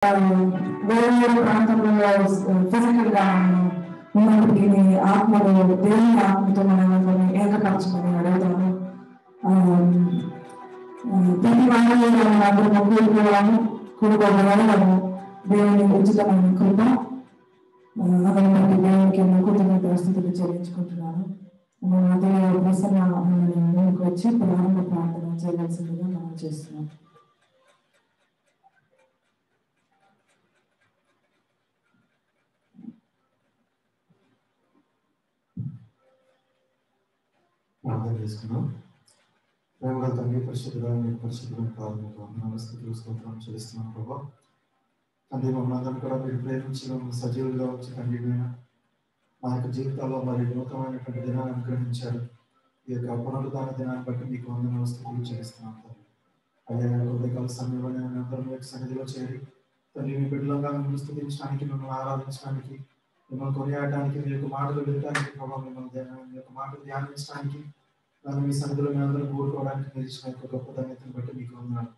వేరే వేరే ప్రాంతంలో ఫిజికల్ గా ఉన్నప్పటికీ ఆత్మలో దేవుని ఆత్మతో మనల్ని ఏకపరచమని అడుగుతాను. ప్రతి వారంలో మనం అందరూ మొక్కుకోవడము కూడుకోవడము దేవుని ఉచితమైన కృప. అదని బట్టి దేవునికి కృతజ్ఞత స్తుతులు చెల్లించుకుంటున్నాను. అదే ప్రసన్న ముందుకు వచ్చి ప్రారంభ ప్రార్థన చేయవలసిందిగా మనం చేస్తున్నాం. ప్రార్థన చేసుకున్నాం. ప్రేమగల తండ్రి, పరిశుద్ధుడా, మీకు పరిశుద్ధులను ప్రారంభంలో స్థితులు స్తోత్రం చెల్లిస్తున్నాం ప్రభా. తండ్రి, మమ్మల్ని అందరం కూడా మీరు ప్రేమించి మమ్మల్ని సజీవులుగా వచ్చి తండ్రి మా యొక్క జీవితాల్లో మరి నూతనమైనటువంటి దినాన్ని అనుగ్రహించారు. ఈ యొక్క పునరుద్ధాన దినాన్ని బట్టి మీకు వందనాలు స్తుతులు చెల్లిస్తున్నాం తండ్రి. అయ్యా ఉదయకాల సమయంలో అందరం యొక్క సన్నిధిలో చేరి తండ్రి మీ బిడ్డలుగా మిమ్మల్ని స్తుతించడానికి, మిమ్మల్ని ఆరాధించడానికి, మిమ్మల్ని కొనియాడడానికి, మీ యొక్క మాటలు వినడానికి ప్రభావ, మిమ్మల్ని మీ యొక్క మాటలు ధ్యానించడానికి, నన్ను మీ సన్నిధిలో మీ అందరూ కూడుకోవడానికి మీరు ఇచ్చిన యొక్క గొప్ప ధన్యతను బట్టి మీకు వందనాలు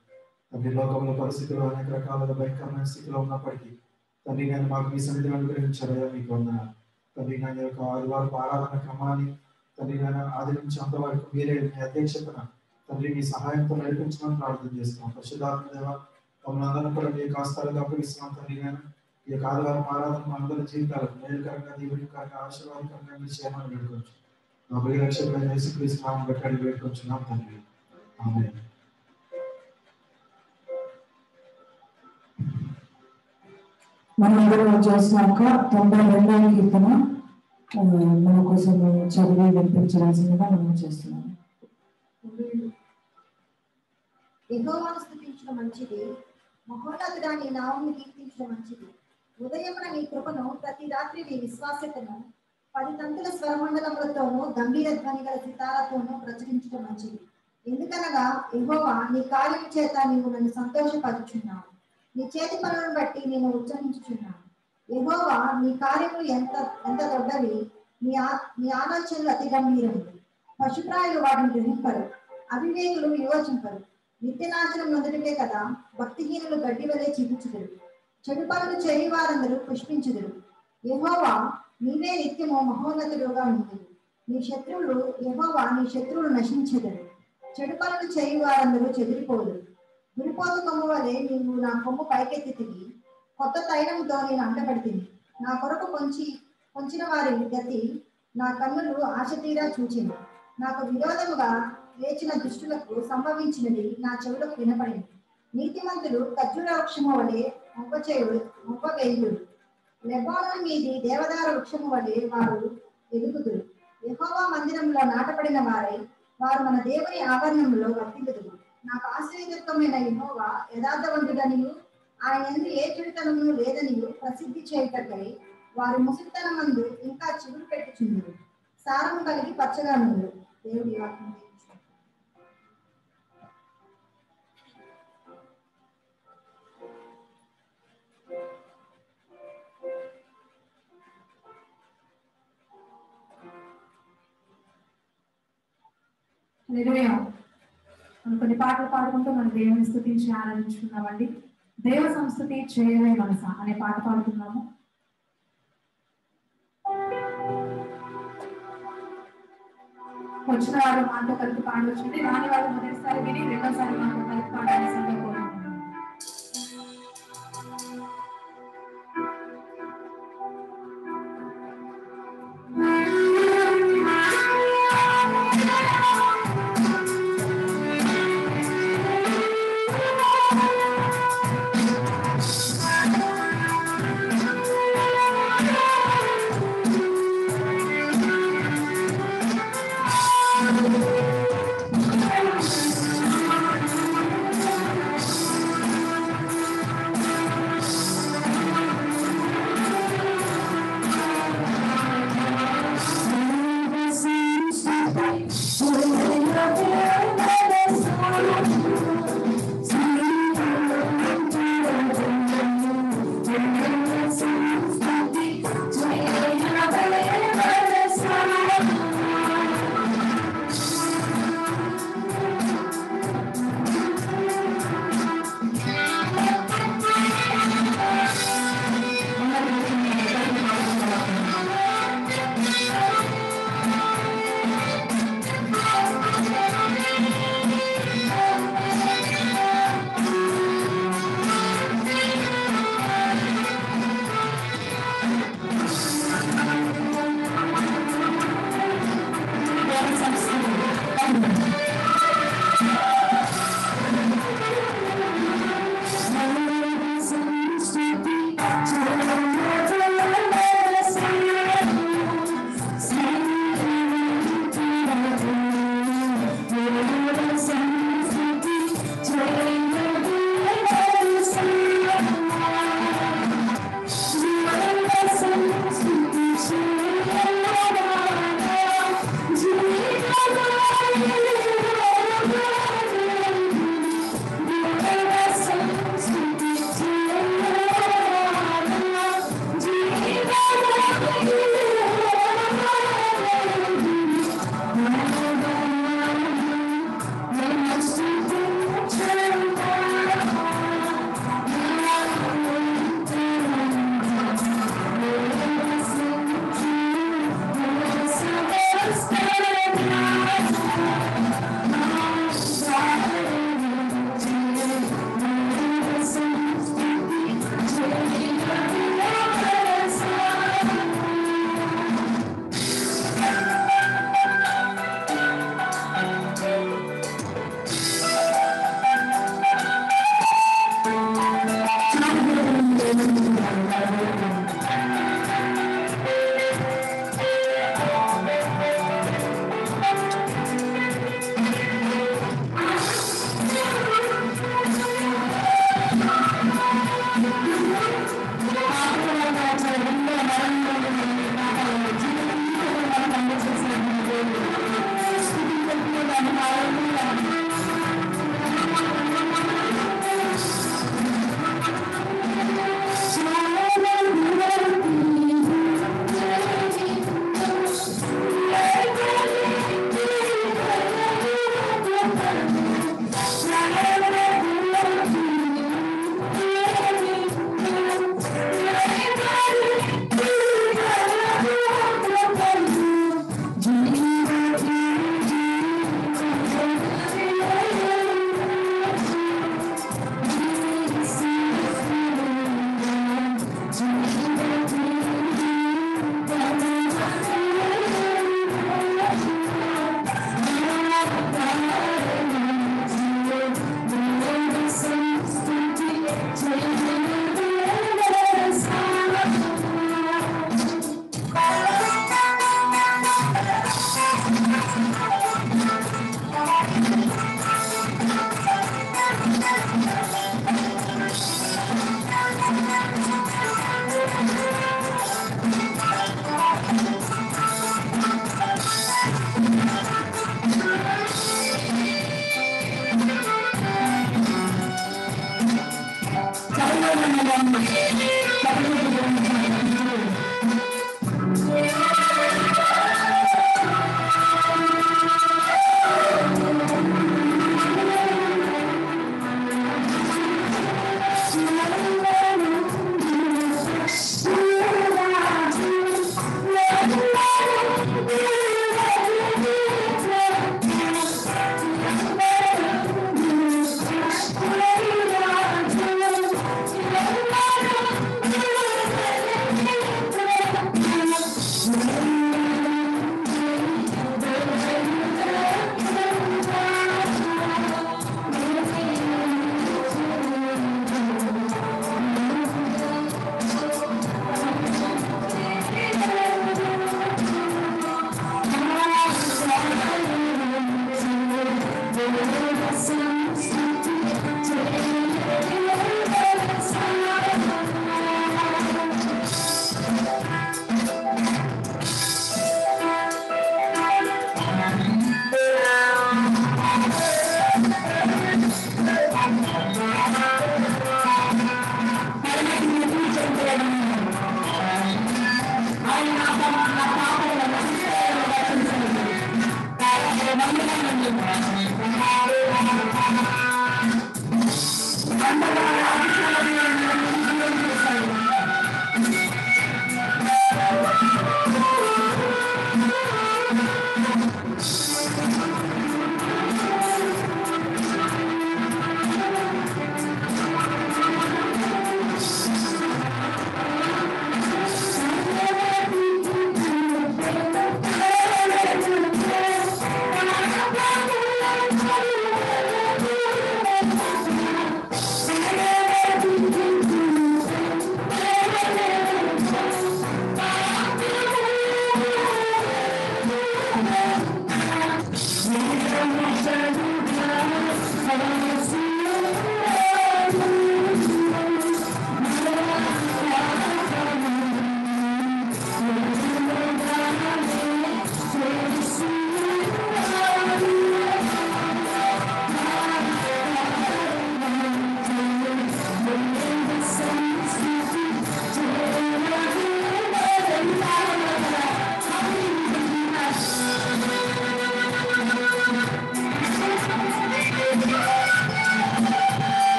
తండ్రి. లోకంలో పరిస్థితులు అనేక రకాలుగా భయంకరమైన స్థితిలో ఉన్నప్పటికీ తండ్రి నేను మాకు మీ సన్నిధిని అనుగ్రహించారయ్యా, మీకు వందనాలు తండ్రి. నా యొక్క ఆదివారం ఆరాధన క్రమాన్ని తండ్రి నేను ఆది నుంచి అంతవరకు మీరే మీ అధ్యక్షతన తండ్రి మీ సహాయంతో నడిపించమని ప్రార్థన చేస్తున్నాం. పరిశుద్ధాత్మ దేవ, మమ్మల్ని అందరం కూడా మీ యొక్క హస్తాలకు అప్పగిస్తున్నాం తండ్రి. నేను ఈ యొక్క ఆదివారం ఆరాధన మా అందరి జీవితాలకు మేలుకరంగా, దీవెనకరంగా, ఆశీర్వాదకరంగా మీరు చేయమని వేడుకోవచ్చు. మా ప్రియ రక్షకుడైన యేసుక్రీస్తు నామమున బట్టి అడిగి వేడుకొంచున్నాం తండ్రి. ఆమేన్. మనందరూ చేసినాక 92వ కీర్తన మన కోసం చదివి వినిపించవలసిందిగా మనం చేస్తున్నాం. యెహోవాను స్తుతించడం మంచిది, మహోన్నతుడా నీ నామమును కీర్తించడం మంచిది. ఉదయమున నీ కృపను, ప్రతి రాత్రి నీ విశ్వాస్యతను 10 తంతుల స్వరమండలములతోనూ గంభీర ధ్వని గల సితారతోనూ ప్రచురించడం మంచిది. ఎందుకనగా యెహోవా నీ కార్యము చేత నీవు నన్ను సంతోషపరుచున్నావు, నీ చేతి పనులను బట్టి నేను ఉచ్చరించుచున్నాను. యెహోవా నీ కార్యములు ఎంత ఎంత దొడ్డవి, నీ ఆలోచనలు అతి గంభీరములు. పశుప్రాయులు వాటిని గ్రహింపరు, అవివేకులు వివేచింపరు. నిత్యనాశనం నొందుటకే కదా భక్తిహీనులు గడ్డి వలె చిగుచుదురు, చెడు పనులు చేయి వారందరూ పుష్పించుదురు. యెహోవా నీవే నిత్యము మహోన్నతుడుగా ఉంది. నీ శత్రువులు యెహోవా నీ శత్రువులు నశించెదరు. చెడు పనులు చేయి వారందరూ చెదిరిపోదురు. దురిపోతు కొమ్ము వలె నీవు నా కొమ్ము పైకెత్తితివి, కొత్త తైలంతో నేను అంటబడితిని. నా కొరకు పొంచిన వారి గతి నా కన్నులు ఆశ తీరా చూచింది. నాకు విరోధముగా లేచిన దుష్టులకు సంభవించినది నా చెవులకు వినపడింది. నీతిమంతులు ఖర్జూర వృక్షము వలె మొప్పవేయుడు, లెబానోను మీది దేవదారు వృక్షము వలె వారు ఎదుగుదురు. యెహోవా మందిరంలో నాటబడిన వారై వారు మన దేవుని ఆవరణంలో వర్తిల్లుదురు. నాకు ఆశ్రయదుర్గమైన యెహోవా యథార్థవంతుడనియు ఆయన యందు ఏ చెడుతనము లేదనియు ప్రసిద్ధి చేయుటకై వారి ముసుగుతనమందు ఇంకా చిగురు పెట్టుచుందురు, సారము కలిగి పచ్చగా నుండు. దేవుడి వాక్యం. మనం కొన్ని పాటలు పాడుకుంటూ మన దేవుని స్తుతించి ఆరాధించుకున్నామండి. దేవ సంస్థుతి చేయవే మనస అనే పాట పాడుతున్నాము. వచ్చిన వారు మాతో కలిపి పాడవచ్చండి, రాని వారు మొదటిసారి విని రెండోసారి మాతో కలిపి పాడాల్సిందే కోరుకుంటున్నాము.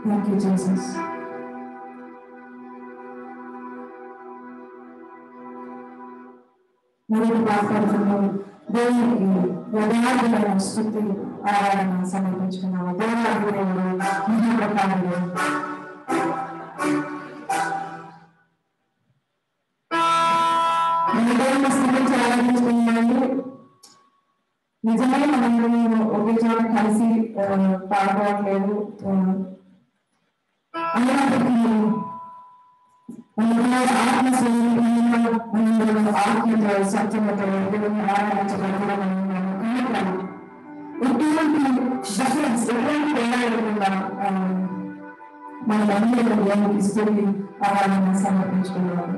Thank you, Jesus. మొదటి వాక్యంలో దేవునికి యథార్థమైన స్తుతి ఆరాధన సమర్పించుకున్నాము. దేవుడు మహాప్రకారంలో దేవుని స్థితించాలనుకుంటున్నాము. నిజమైన మనము ఒకే చోట కలిసి పాడుకోవట్లేదు. అయినప్పటికీ ఆత్మీయ సత్యమతో దేవుని ఆరాధించగలగడం ఎటువంటి డిఫరెన్స్ ఎటువంటి తేడా లేకుండా మనమందరూ దేవునికి స్తుతి ఆరాధన సమర్పించుకున్నాము.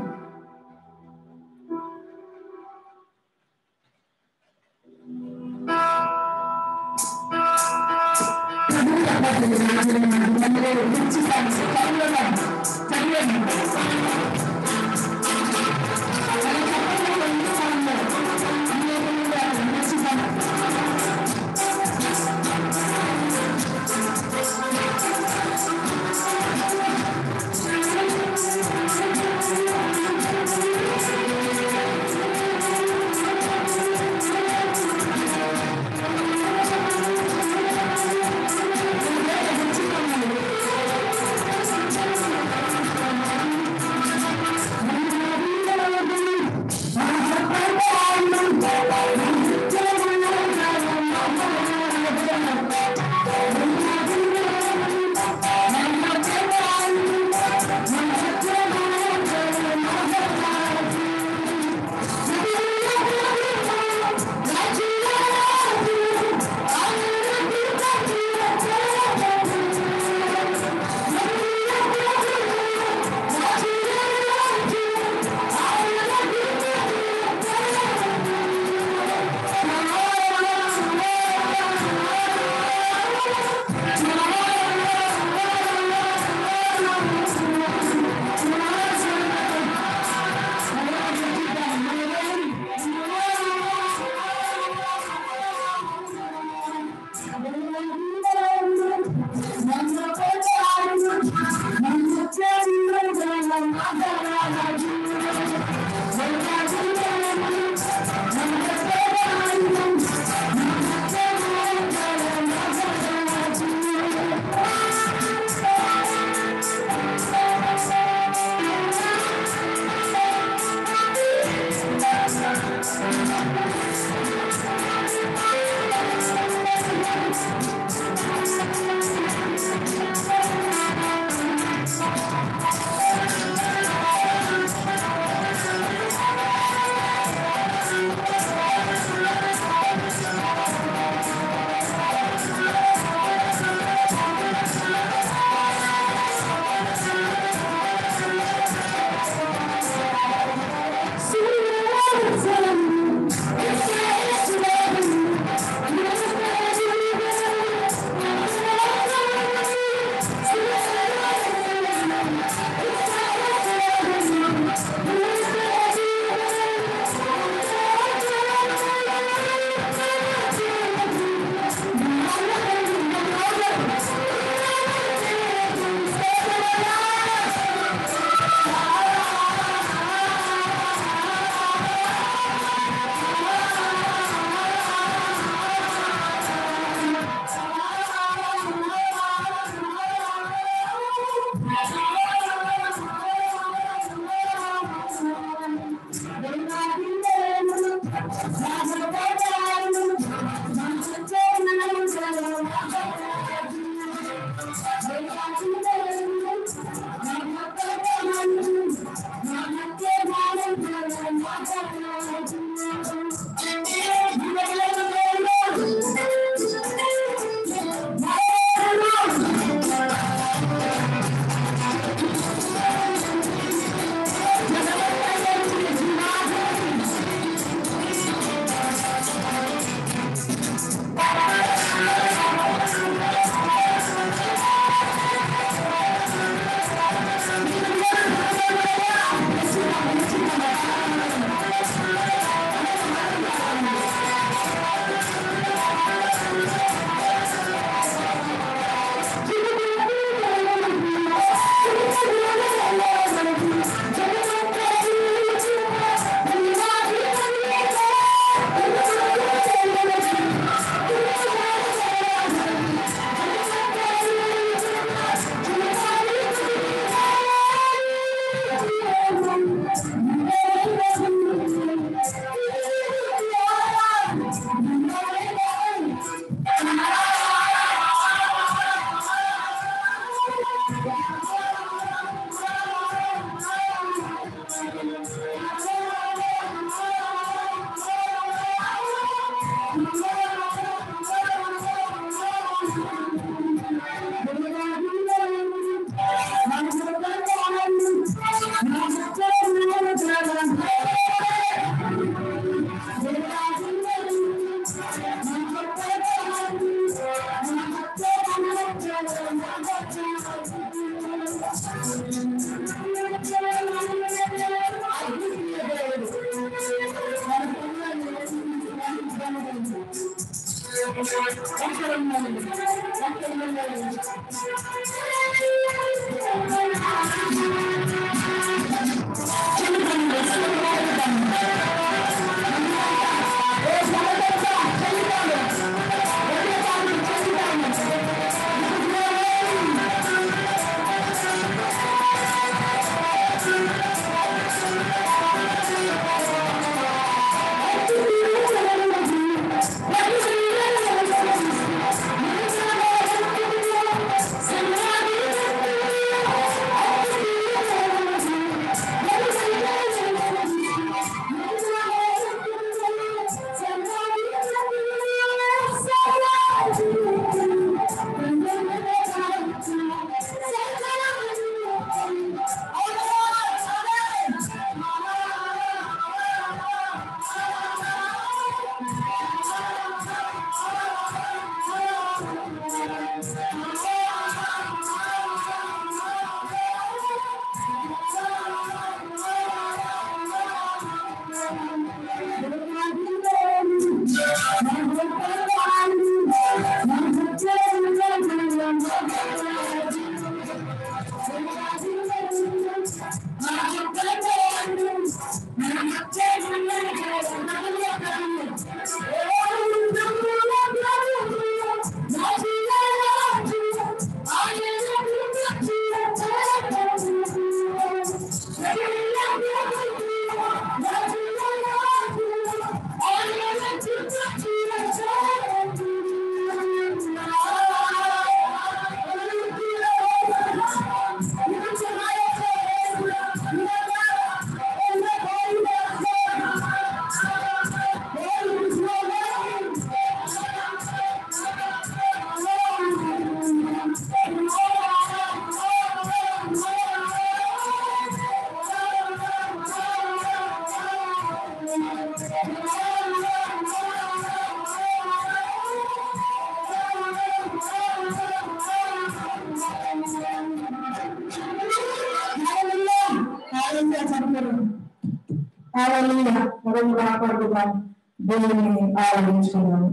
దేవుని ఆరాధించుకున్నాము.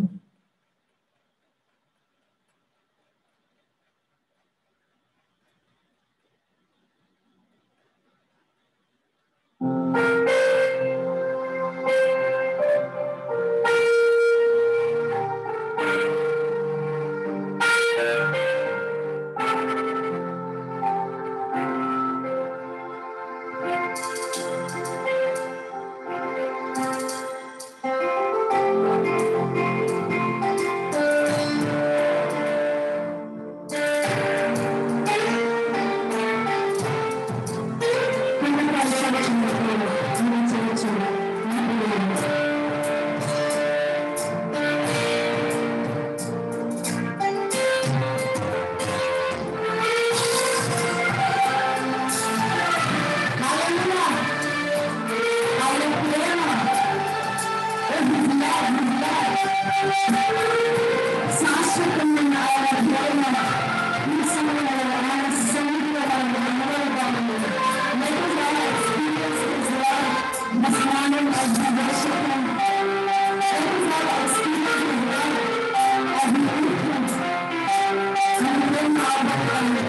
శాశ్వతమైన ఆయన ప్రేమ ఈ సమయంలో ఆయన సన్నిధిలో మనం నిలబడదాము. Let us all experience His love this morning as we worship Him. Let us all experience His love as we meet Him and bring our body.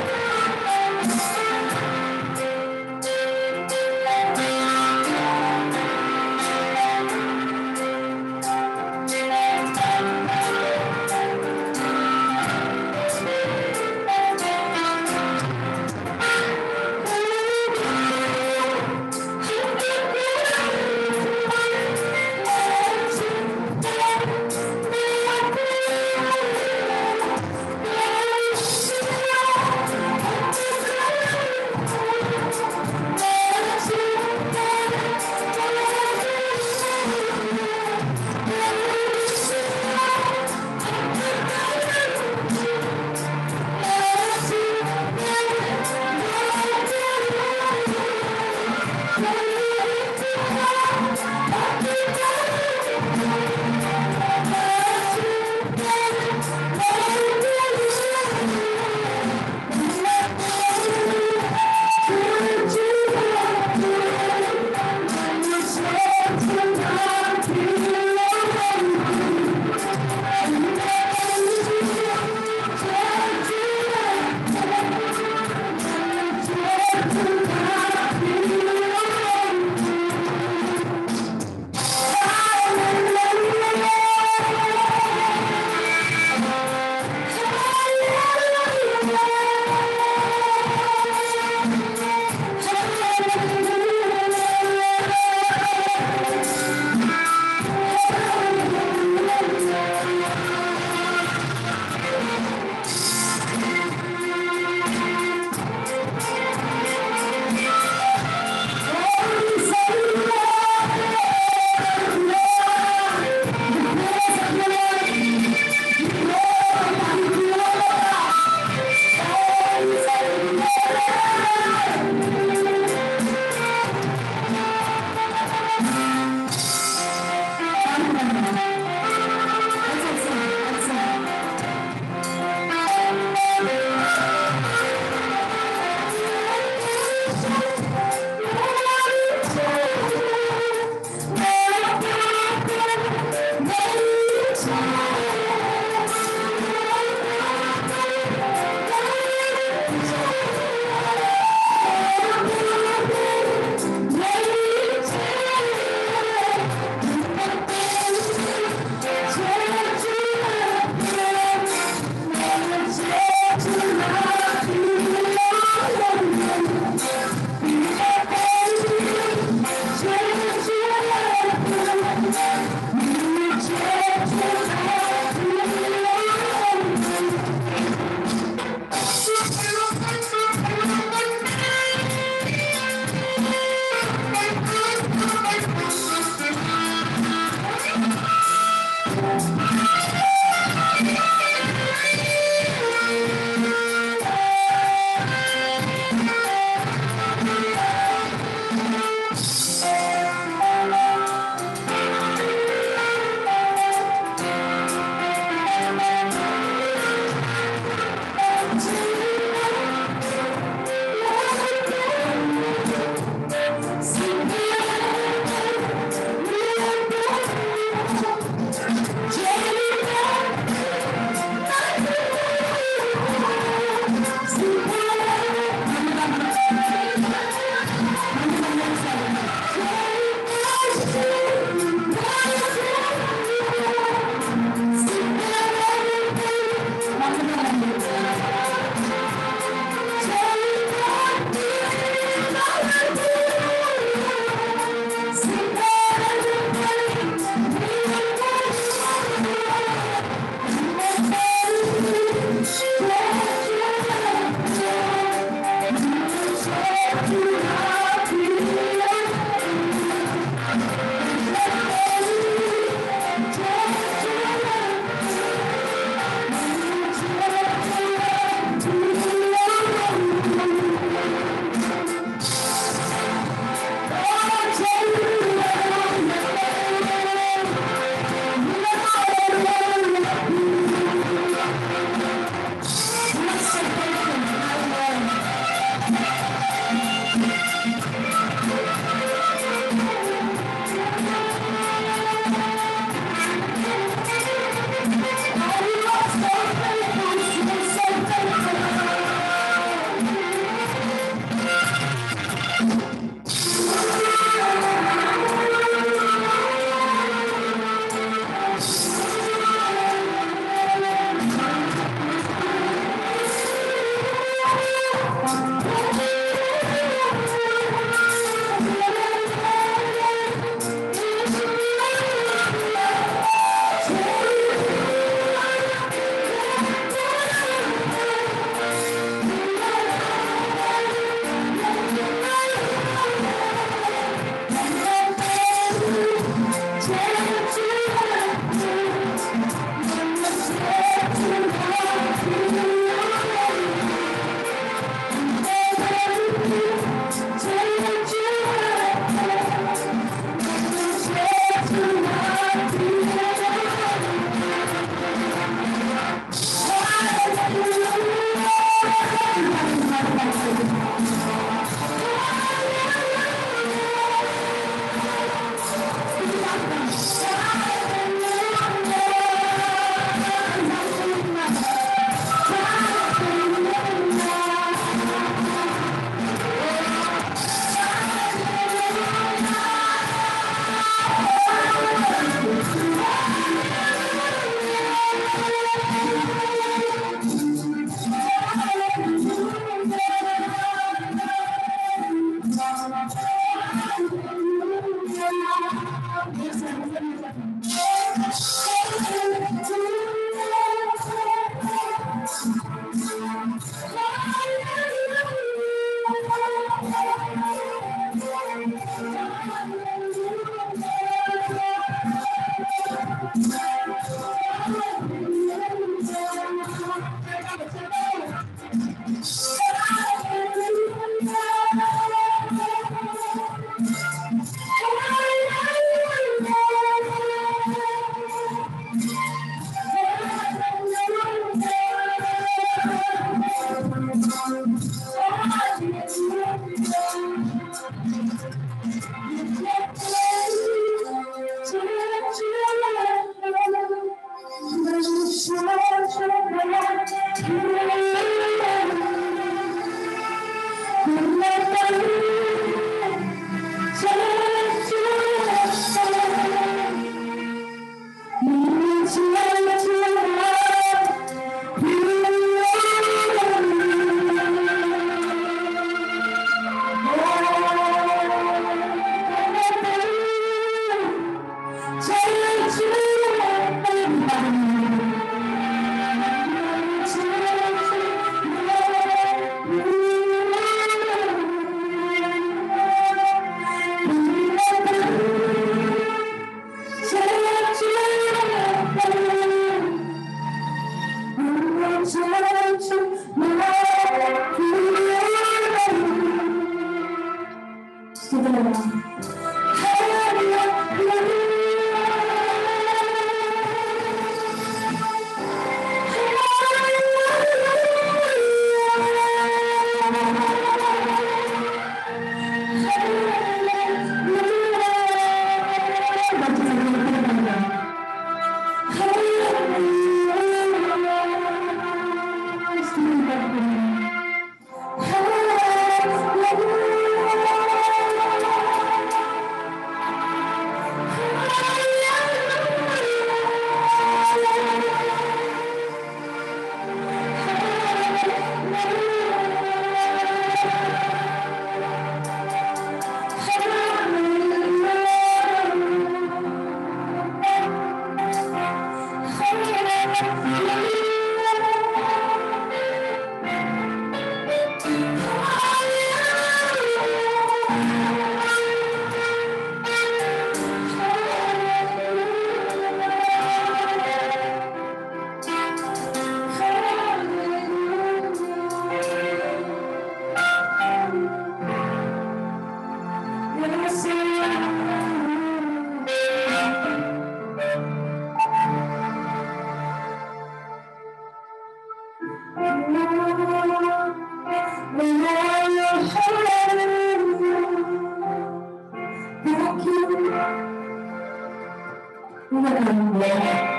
Lord.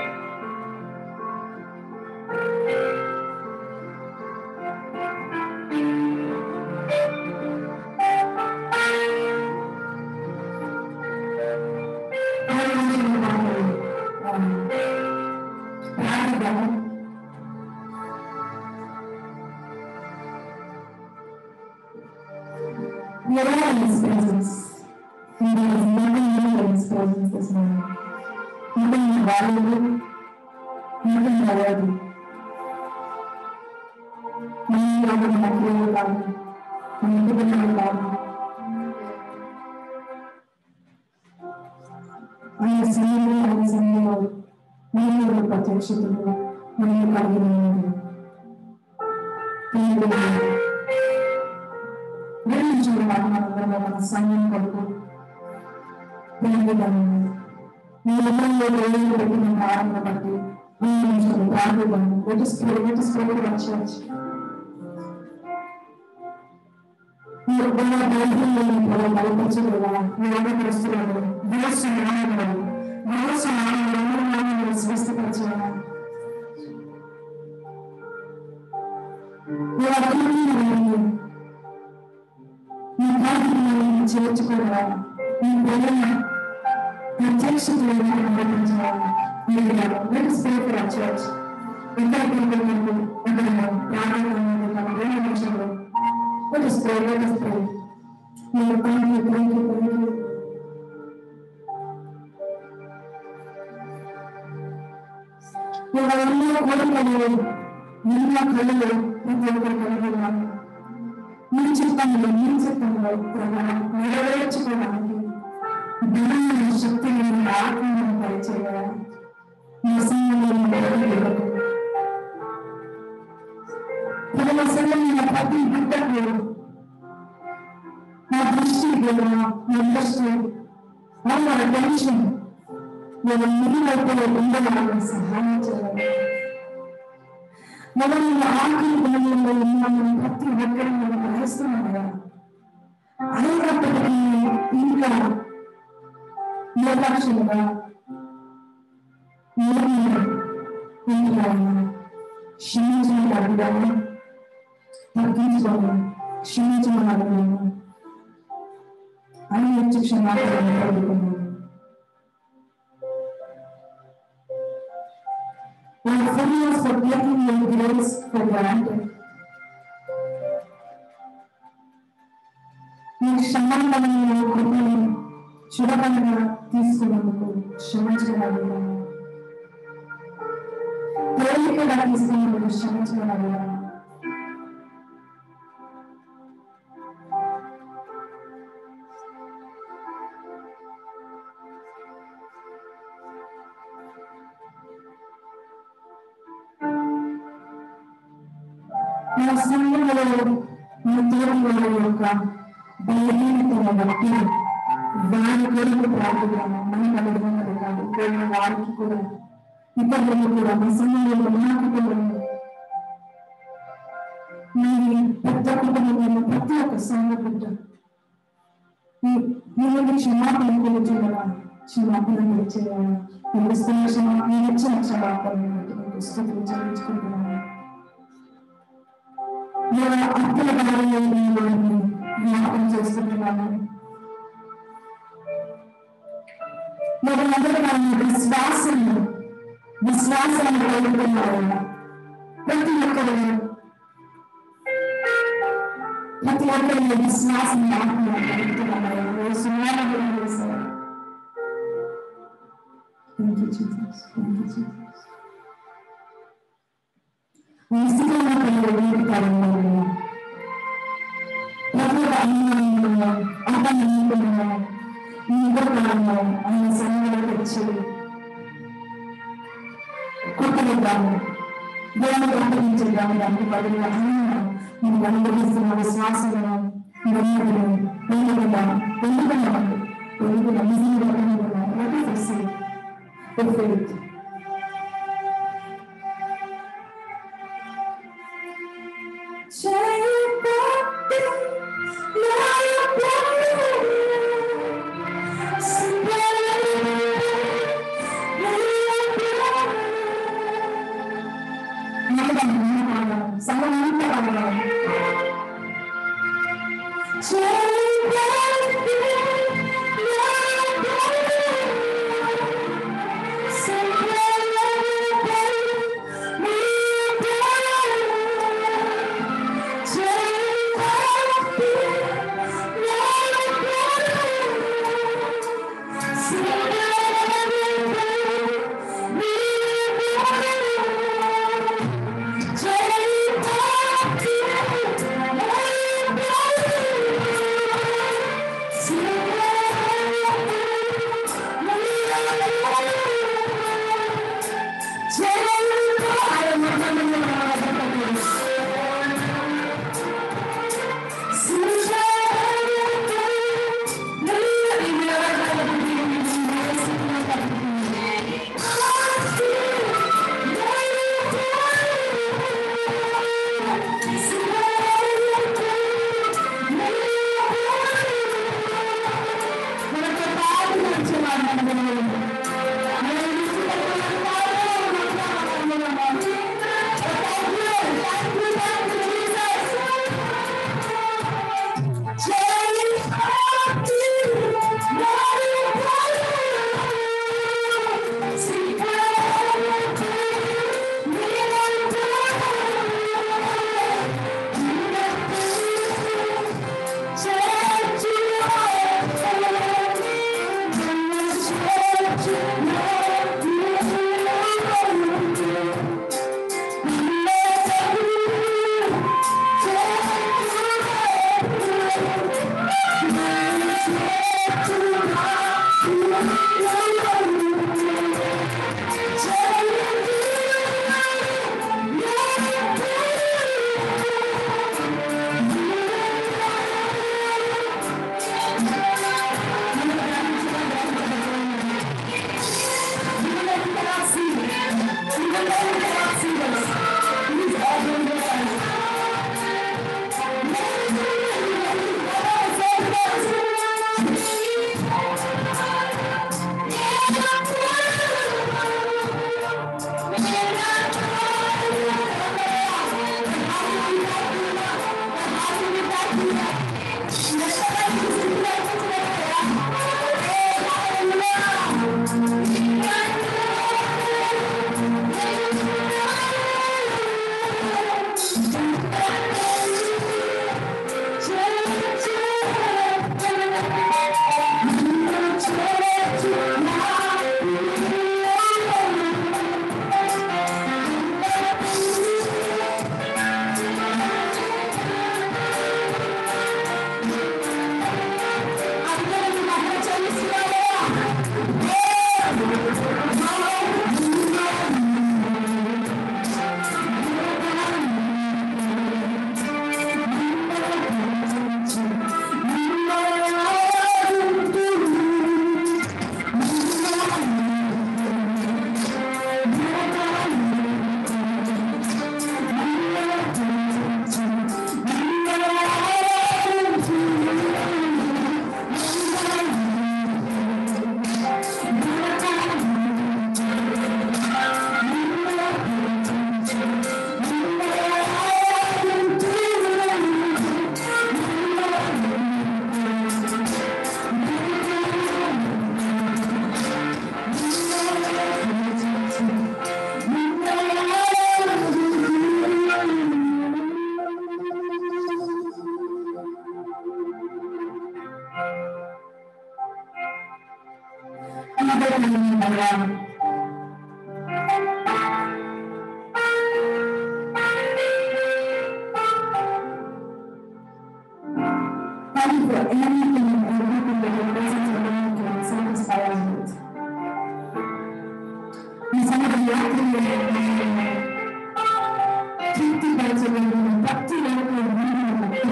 We are all in His presence, and there is nothing new in His presence this morning. Nothing valuable, nothing worthy. We are the material God, and we are the God. ఆయన సన్నిధిలో ఆయన సన్నిధిలో నేను ప్రత్యక్షతలు మరియు కలిగిన ప్రేమించిన మనందరూ మన సమయం కొరకు ప్రేమిదాము నేను పెట్టిన కారణం బట్టి ప్రేమించడం ప్రార్థిద్దాము చర్చ్ కల్పించలేదా పరిస్థితులను స్వస్థపరిచేలా చేర్చుకోవాలా ఈ ప్రేమ ప్రత్యక్షతలను అనుభవించాలా చర్చ్ ఎక్కడికి ప్రార్థన Let us pray. Lord, thank you. ఎన్నో కోరికలు ఎన్నో కళలు ప్రతి ఒక్కరు కలిగినారు మీ చిత్తంలో నెరవేర్చుకోవడానికి ధనాన్ని శక్తిని ఆత్మను పరిచయం మీ సమయంలో ప్రతి బిడ్డకు నా దృష్టి ఇండస్ట్రీ మన టెన్షన్ నేను మిగిలిపోతే ఉండడానికి సహాయం చేయాలి మనం ఆఖరి సమయంలో ఉన్నామని ప్రతి ఒక్కరు మనం గ్రహిస్తున్నాం కదా అయినప్పటికీ ఇంకా నిర్లక్ష్యంగా ఇంట్లో క్షమించిన అడిగాను తగ్గించుకోను క్షమించమని అడిగాను అని వచ్చి క్షమాపణ అడుగుతున్నాను forgive us for taking your grace for granted. ఈ క్షమాపణను కృపను చులకనగా తీసుకున్నందుకు క్షమించగలగాను తేలికగా తీసుకున్నందుకు క్షమించగలగాను నా సమయంలో నా తోడుల యొక్క బలహీనతను బట్టి వారి కొరకు ప్రార్థన మనకు అనుభవం కాదు కానీ వారికి కూడా ఇతరులకు కూడా మా సమయంలో నాకు కూడా మీ పెద్ద కుటుంబంలో ప్రతి ఒక్క సంఘ బిడ్డ మీరు క్షమాపణ కొలుచుండగా క్షమాపణ చేయాలి నేను ఇచ్చిన క్షమాపణ స్థితిని చెల్లించుకుంటున్నాను అప్పుల కార్యాలయంలో జ్ఞాపకం చేస్తున్నాను మొదలందరూ విశ్వాసాన్ని కోరుకున్నారు ప్రతి ఒక్కరు విశ్వాసం దానికి బదులు నేను అనుభవిస్తున్న విశ్వాసంలో ఈ సంగతి యాత్రలో తృప్తిపరచబడిన భక్తి వరకు బట్టి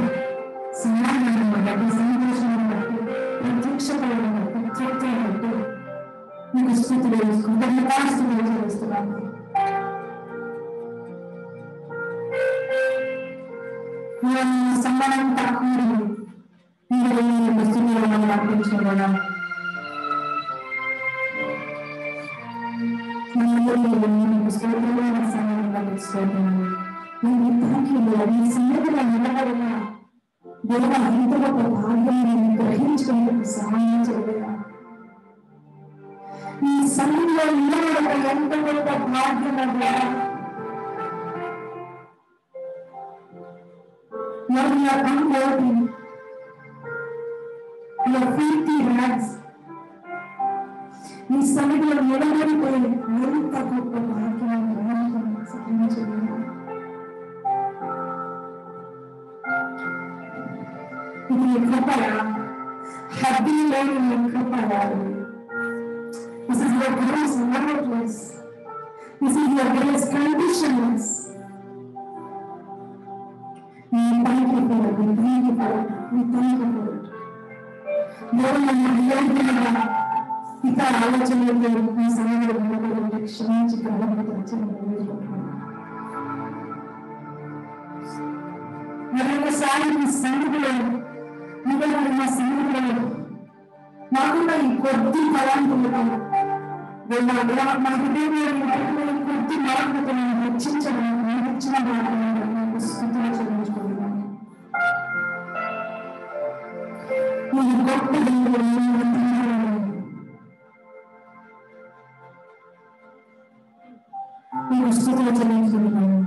సమాధానం బట్టి సంతోషం బట్టి ప్రత్యక్షతలను బట్టి తృప్తిని బట్టి మీకు స్థుతులు కృతజ్ఞతాస్తుతులు చెల్లిస్తున్నాను. సమానం తక్కువ స్థితిలో అర్పించబడా దేవ ఇంత గొప్ప భాగ్యాన్ని గ్రహించుకునేందుకు సహాయం చేయగా ఈ సమయంలో నిలబడక ఎంత గొప్ప భాగ్యం ఈ సమయంలో నిలబడిపోయి ఎంత గొప్ప భాగ్యాన్ని గ్రహించుకునేందుకు సహాయం చేయగా ఇది కృపయా హద్దు లేని కృపయా. This is your grace limitless. This is your grace conditionless. We thank you for it. We thank you for it. We thank you for it. ఇక ఆలోచనలు ఈ సమయంలో క్షమించి మరొకసారి ఈ సంగతిలో మిగతా సంగతిలో మాకున్న ఈ కొద్ది తలాంతులతో మా హృదయంలో కొద్ది మార్పులను హెచ్చించడం ఇచ్చిన వాటిని స్థితిలో చెల్లించుకుంటున్నాను. ఈ గొప్ప ఈ స్థితిలో చెల్లించుకుంటున్నాను.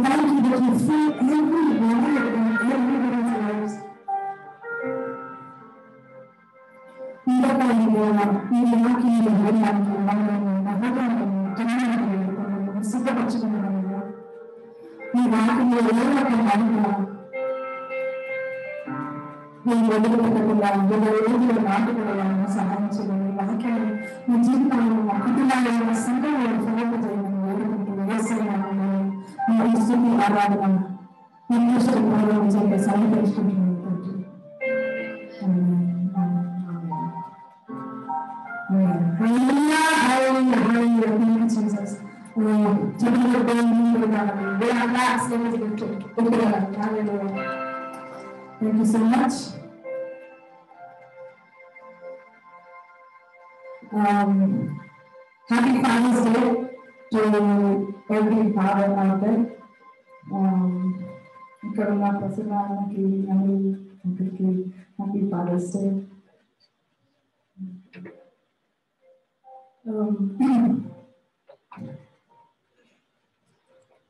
Thank you that you fill every word in everybody's lives. సిద్ధపరచుకున్నాను. ఈ వాటిలో నేను వదిలిపెట్టకుండా 20 రోజుల నాటుకోవాలని సహాయం చేయమని వాక్యాన్ని మీ జీవితంలో మా కుటుంబాలలో సంఘంలో ఫలింప చేయమని వేడుకుంటూ మీ స్థితి ఆరాధన విజయంగా సమర్పించుకుంటున్నాను. Thank you so much. Happy Father's Day to every father out there. ఇక్కడ ఉన్న ప్రసన్నానికి అందరికీ హ్యాపీ ఫాదర్స్ డే.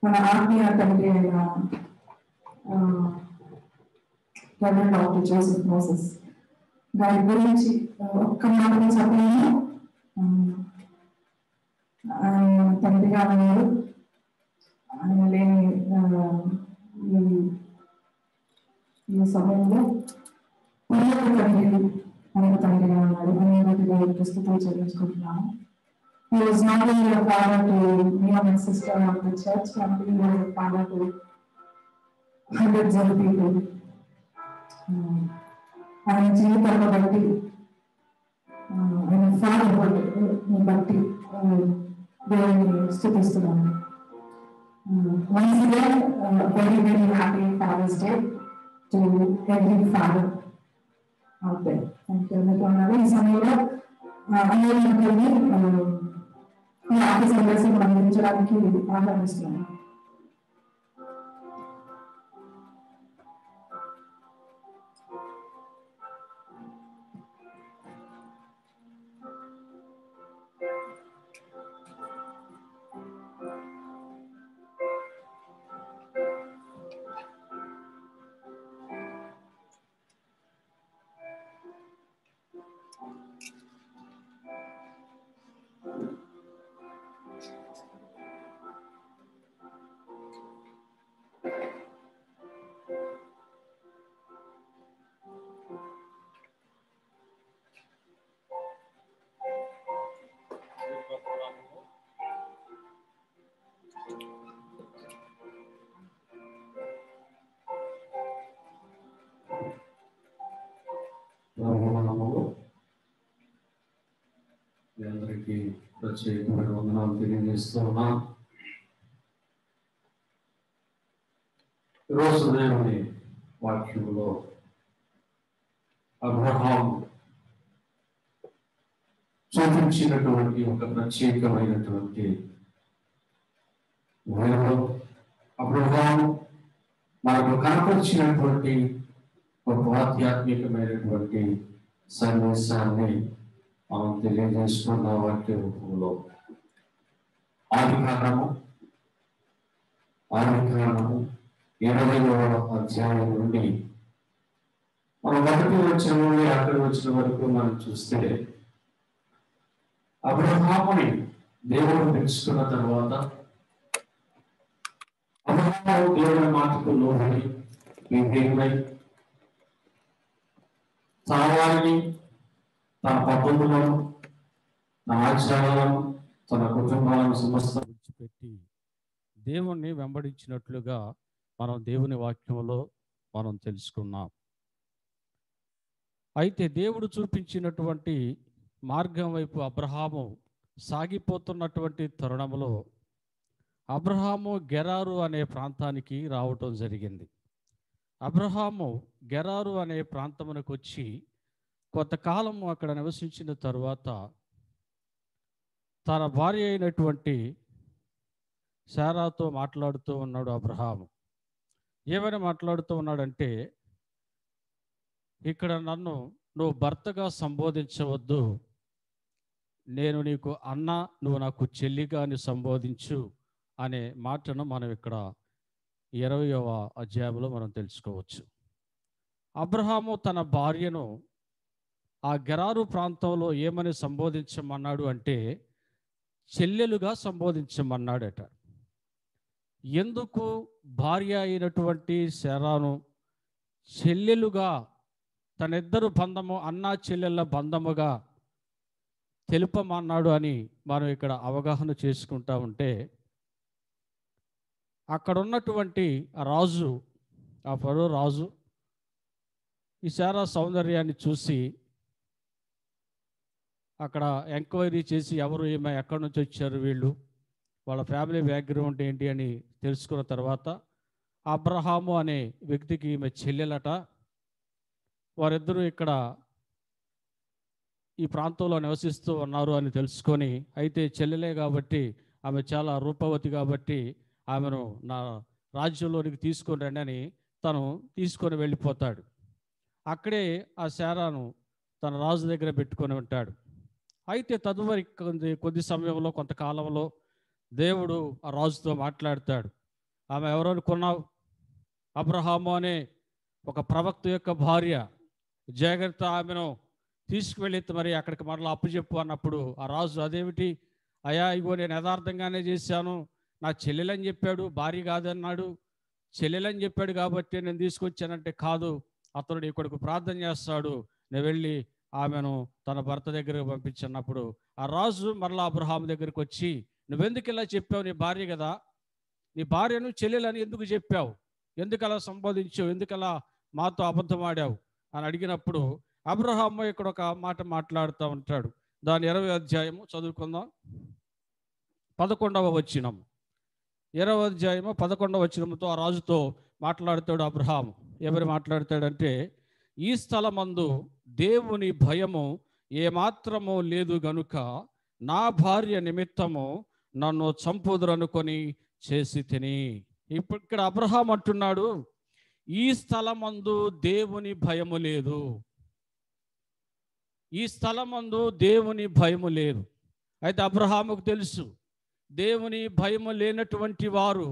మన ఆత్మీయ తండ్రి అయిన రెవరెండ్ డాక్టర్ జోసెఫ్ మోసెస్ గారి గురించి ఒక్క మాట చెప్పలేను. ఆయన తండ్రిగా ఉన్నారు. ఆయన లేని ఈ సమయంలో అనేక తండ్రిగా ఉన్నారు. అనేక ప్రస్తుతం చెల్లించుకుంటున్నాము. He was not only a father to me and my sister of the church, but he was a father to hundreds of people. ఆయన జీవితాన్ని బట్టి ఆయన ఫాదర్హుడ్ బట్టి దేవుని స్తుతిస్తున్నాను. Once again, very, very happy Father's Day to every father out there. Thank you. ఈ సమయంలో అందరికీ ఈ ఆఫీస్ సందర్శన అందించడానికి ఆహ్వానిస్తున్నాను. మీ అందరికీ ప్రత్యేకమైన వందనాలు తెలియజేస్తూ ఉన్నాం. ఈరోజు దేవుని వాక్యంలో అబ్రహాము చూపించినటువంటి ఒక ప్రత్యేకమైనటువంటి వేళలో అబ్రహాము మనకు కనపరిచినటువంటి ఒక ఆధ్యాత్మికమైనటువంటి సందేశాన్ని మనం తెలియజేసుకున్న వాక్య రూపంలో ఆదికాండము 20వ అధ్యాయం నుండి మనం 1వ వచనం నుండి 6వ వచనం వరకు మనం చూస్తే అబ్రహాముని దేవుడు పిలుచుకున్న తర్వాత అబ్రహాము దేవుని మాటకు లోబడి విధేయుడై తన వారిని, తన పద్ధతులను, తన ఆచారాలను, తన కుటుంబాలను సమస్తం విడిచిపెట్టి దేవుణ్ణి వెంబడించినట్లుగా మనం దేవుని వాక్యంలో మనం తెలుసుకున్నాం. అయితే దేవుడు చూపించినటువంటి మార్గం వైపు అబ్రహాము సాగిపోతున్నటువంటి తరుణంలో అబ్రహాము గెరారు అనే ప్రాంతానికి రావటం జరిగింది. అబ్రహాము గెరారు అనే ప్రాంతమునకు వచ్చి కొంతకాలము అక్కడ నివసించిన తరువాత తన భార్య అయినటువంటి శారాతో మాట్లాడుతూ ఉన్నాడు. అబ్రహాము ఏమైనా మాట్లాడుతూ ఉన్నాడంటే, ఇక్కడ నన్ను నువ్వు భర్తగా సంబోధించవద్దు, నేను నీకు అన్న, నువ్వు నాకు చెల్లిగా అని సంబోధించు అనే మాటను మనం ఇక్కడ 20వ అధ్యాయంలో మనం తెలుసుకోవచ్చు. అబ్రహాము తన భార్యను ఆ గెరారు ప్రాంతంలో ఏమని సంబోధించమన్నాడు అంటే, చెల్లెలుగా సంబోధించమన్నాడట. ఎందుకు భార్య అయినటువంటి శారాను చెల్లెలుగా, తన ఇద్దరు బంధము అన్నా చెల్లెళ్ళ బంధముగా తెలుపమన్నాడు అని మనం ఇక్కడ అవగాహన చేసుకుంటా ఉంటే, అక్కడ ఉన్నటువంటి రాజు, ఆ ఫరో రాజు ఈ శారా సౌందర్యాన్ని చూసి అక్కడ ఎంక్వైరీ చేసి ఎవరు ఈమె, ఎక్కడి నుంచి వచ్చారు వీళ్ళు, వాళ్ళ ఫ్యామిలీ బ్యాక్గ్రౌండ్ ఏంటి అని తెలుసుకున్న తర్వాత అబ్రహాము అనే వ్యక్తికి ఈమె చెల్లెలట. వారిద్దరూ ఇక్కడ ఈ ప్రాంతంలో నివసిస్తూ ఉన్నారు అని తెలుసుకొని, అయితే చెల్లెలే కాబట్టి ఆమె చాలా రూపవతి కాబట్టి ఆమెను నా రాజ్యంలోనికి తీసుకొని రండి అని తను తీసుకొని వెళ్ళిపోతాడు. అక్కడే ఆ శారాను తన రాజు దగ్గర పెట్టుకొని ఉంటాడు. అయితే తదుపరి కొద్ది సమయంలో, కొంతకాలంలో దేవుడు ఆ రాజుతో మాట్లాడతాడు. ఆమె ఎవరు అనుకున్నావు? అబ్రహాము అనే ఒక ప్రవక్త యొక్క భార్య, జాగ్రత్త, ఆమెను తీసుకువెళ్ళి మరి అక్కడికి మరలా అప్పుచెప్పు అన్నప్పుడు ఆ రాజు, అదేమిటి అయ్యా, ఇగో నేను యథార్థంగానే చేశాను, నా చెల్లెలని చెప్పాడు, భార్య కాదన్నాడు, చెల్లెలని చెప్పాడు కాబట్టి నేను తీసుకొచ్చానంటే, కాదు, అతడు నీ కొడుకు ప్రార్థన చేస్తాడు, నేను వెళ్ళి ఆమెను తన భర్త దగ్గరకు పంపించినప్పుడు ఆ రాజు మరలా అబ్రహాము దగ్గరికి వచ్చి, నువ్వెందుకు ఇలా చెప్పావు? నీ భార్య కదా, నీ భార్యను చెల్లెలని ఎందుకు చెప్పావు? ఎందుకు అలా సంబోధించావు? ఎందుకు అలా మాతో అబద్ధం ఆడావు అని అడిగినప్పుడు అబ్రహాము ఇక్కడ ఒక మాట మాట్లాడుతూ ఉంటాడు. దాని 20వ అధ్యాయము చదువుకుందాం. 11వ వచనం, 20వ అధ్యాయము 11వ వచనంతో ఆ రాజుతో మాట్లాడుతాడు అబ్రహాము. ఎవరు మాట్లాడతాడంటే, ఈ స్థలమందు దేవుని భయము ఏమాత్రము లేదు గనుక నా భార్య నిమిత్తము నన్ను చంపుదురనుకొని చేసి తిని. ఇప్పుడు ఇక్కడ అబ్రహాం అంటున్నాడు, ఈ స్థలమందు దేవుని భయము లేదు, ఈ స్థలమందు దేవుని భయము లేదు. అయితే అబ్రహాముకు తెలుసు, దేవుని భయము లేనటువంటి వారు,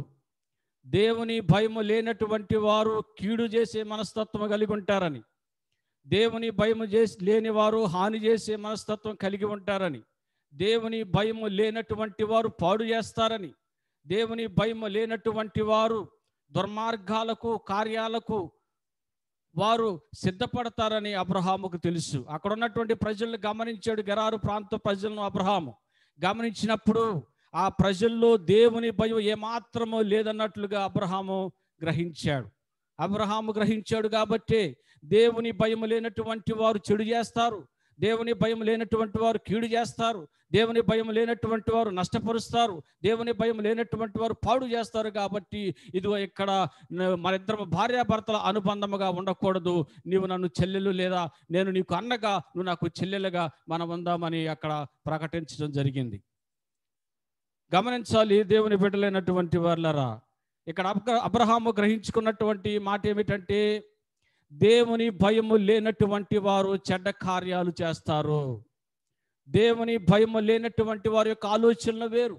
దేవుని భయము లేనటువంటి వారు కీడు చేసే మనస్తత్వం కలిగి ఉంటారని, దేవుని భయము లేని వారు హాని చేసే మనస్తత్వం కలిగి ఉంటారని, దేవుని భయము లేనటువంటి వారు పాడు చేస్తారని, దేవుని భయము లేనటువంటి వారు దుర్మార్గాలకు, కార్యాలకు వారు సిద్ధపడతారని అబ్రహాముకు తెలుసు. అక్కడ ఉన్నటువంటి ప్రజలను గమనించాడు. గెరారు ప్రాంత ప్రజలను అబ్రహాము గమనించినప్పుడు ఆ ప్రజల్లో దేవుని భయం ఏమాత్రమో లేదన్నట్లుగా అబ్రహాము గ్రహించాడు. అబ్రహాము గ్రహించాడు కాబట్టి దేవుని భయం లేనటువంటి వారు చెడు చేస్తారు, దేవుని భయం లేనటువంటి వారు కీడు చేస్తారు, దేవుని భయం లేనటువంటి వారు నష్టపరుస్తారు, దేవుని భయం లేనటువంటి వారు పాడు చేస్తారు. కాబట్టి ఇదిగో ఇక్కడ మన ఇద్దరు భార్యాభర్తల అనుబంధముగా ఉండకూడదు. నీవు నన్ను చెల్లెలు లేదా నేను నీకు అన్నగా, నువ్వు నాకు చెల్లెలుగా మనం ఉందామని అక్కడ ప్రకటించడం జరిగింది. గమనించాలి దేవుని బిడ్డలైనటువంటి వాళ్ళరా, ఇక్కడ అబ్రహాము గ్రహించుకున్నటువంటి మాట ఏమిటంటే, దేవుని భయము లేనటువంటి వారు చెడ్డ కార్యాలు చేస్తారు. దేవుని భయము లేనటువంటి వారి యొక్క ఆలోచనలు వేరు,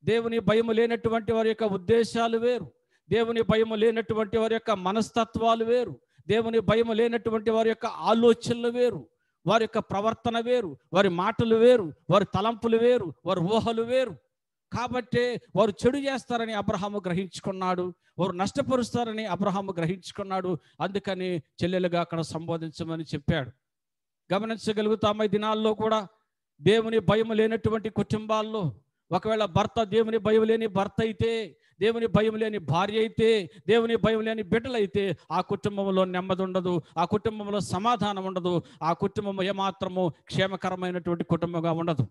దేవుని భయము లేనటువంటి వారి యొక్క ఉద్దేశాలు వేరు, దేవుని భయము లేనటువంటి వారి యొక్క మనస్తత్వాలు వేరు, దేవుని భయము లేనటువంటి వారి యొక్క ఆలోచనలు వేరు, వారి యొక్క ప్రవర్తన వేరు, వారి మాటలు వేరు, వారి తలంపులు వేరు, వారి ఊహలు వేరు. కాబట్టి వారు చెడు చేస్తారని అబ్రహాము గ్రహించుకున్నాడు, వారు నష్టపరుస్తారని అబ్రహాము గ్రహించుకున్నాడు. అందుకని చెల్లెలుగా అక్కడ సంబోధించమని చెప్పాడు. గమనించగలుగుతాము ఈ దినాల్లో కూడా దేవుని భయం లేనటువంటి కుటుంబాల్లో, ఒకవేళ భర్త దేవుని భయం లేని భర్త అయితే, దేవుని భయం లేని భార్య అయితే, దేవుని భయం లేని బిడ్డలైతే ఆ కుటుంబంలో నెమ్మది ఉండదు, ఆ కుటుంబంలో సమాధానం ఉండదు, ఆ కుటుంబం ఏమాత్రము క్షేమకరమైనటువంటి కుటుంబంగా ఉండదు.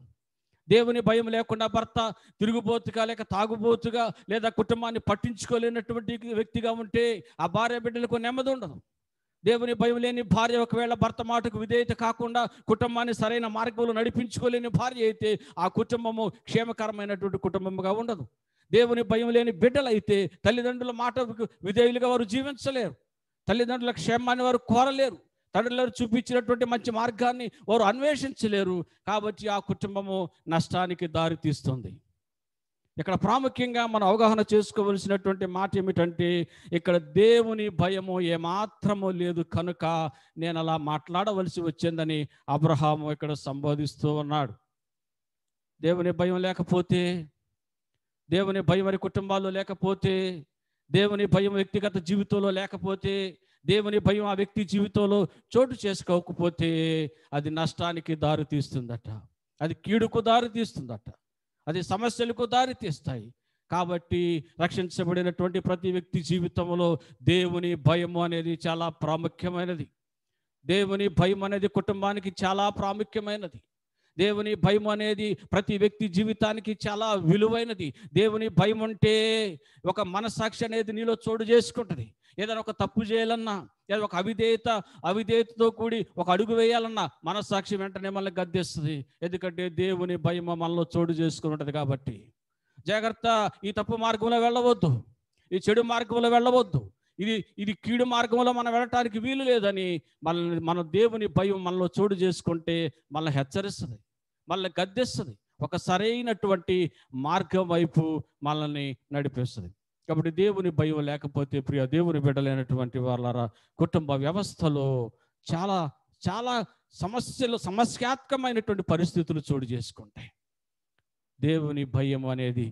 దేవుని భయం లేకుండా భర్త తిరుగుబోతుగా లేక తాగుబోతుగా లేదా కుటుంబాన్ని పట్టించుకోలేనటువంటి వ్యక్తిగా ఉంటే ఆ భార్య బిడ్డలకు నెమ్మది ఉండదు. దేవుని భయం లేని భార్య ఒకవేళ భర్త మాటకు విధేయత కాకుండా కుటుంబాన్ని సరైన మార్గంలో నడిపించుకోలేని భార్య అయితే ఆ కుటుంబము క్షేమకరమైనటువంటి కుటుంబముగా ఉండదు. దేవుని భయం లేని బిడ్డలైతే తల్లిదండ్రుల మాటకు విధేయులుగా వారు జీవించలేరు, తల్లిదండ్రుల క్షేమాన్ని వారు కోరలేరు, తండ్రులు చూపించినటువంటి మంచి మార్గాన్ని వారు అన్వేషించలేరు. కాబట్టి ఆ కుటుంబము నష్టానికి దారి తీస్తుంది. ఇక్కడ ప్రాముఖ్యంగా మనం అవగాహన చేసుకోవలసినటువంటి మాట ఏమిటంటే, ఇక్కడ దేవుని భయము ఏమాత్రము లేదు కనుక నేను అలా మాట్లాడవలసి వచ్చిందని అబ్రహాము ఇక్కడ సంబోధిస్తూ ఉన్నాడు. దేవుని భయం లేకపోతే, దేవుని భయం వారి కుటుంబాల్లో లేకపోతే, దేవుని భయం వ్యక్తిగత జీవితంలో లేకపోతే, దేవుని భయం ఆ వ్యక్తి జీవితంలో చోటు చేసుకోకపోతే అది నష్టానికి దారి తీస్తుందట, అది కీడుకు దారి తీస్తుందట, అది సమస్యలకు దారి తీస్తాయి. కాబట్టి రక్షించబడినటువంటి ప్రతి వ్యక్తి జీవితంలో దేవుని భయము అనేది చాలా ప్రాముఖ్యమైనది. దేవుని భయం అనేది కుటుంబానికి చాలా ప్రాముఖ్యమైనది. దేవుని భయం అనేది ప్రతి వ్యక్తి జీవితానికి చాలా విలువైనది. దేవుని భయం ఉంటే ఒక మనస్సాక్షి అనేది నీలో చోటు చేసుకుంటుంది. ఏదైనా ఒక తప్పు చేయాలన్నా, లేదా ఒక అవిధేయతతో కూడి ఒక అడుగు వేయాలన్నా మనస్సాక్షి వెంటనే మనల్ని గద్దేస్తుంది. ఎందుకంటే దేవుని భయం మనలో చోటు చేసుకుని ఉంటుంది. కాబట్టి జాగ్రత్త, ఈ తప్పు మార్గంలో వెళ్ళవద్దు, ఈ చెడు మార్గంలో వెళ్ళవద్దు, ఇది కీడు మార్గంలో మనం వెళ్ళటానికి వీలు లేదని మన దేవుని భయం మనలో చోటు చేసుకుంటే మనల్ని హెచ్చరిస్తుంది, మనల్ని గద్దిస్తుంది, ఒక సరైనటువంటి మార్గం వైపు మనల్ని నడిపిస్తుంది. కాబట్టి దేవుని భయం లేకపోతే ప్రియ దేవుని బిడ్డలైనటువంటి వాళ్ళ కుటుంబ వ్యవస్థలో చాలా చాలా సమస్యాత్మకమైనటువంటి పరిస్థితులు చోటు చేసుకుంటాయి. దేవుని భయం అనేది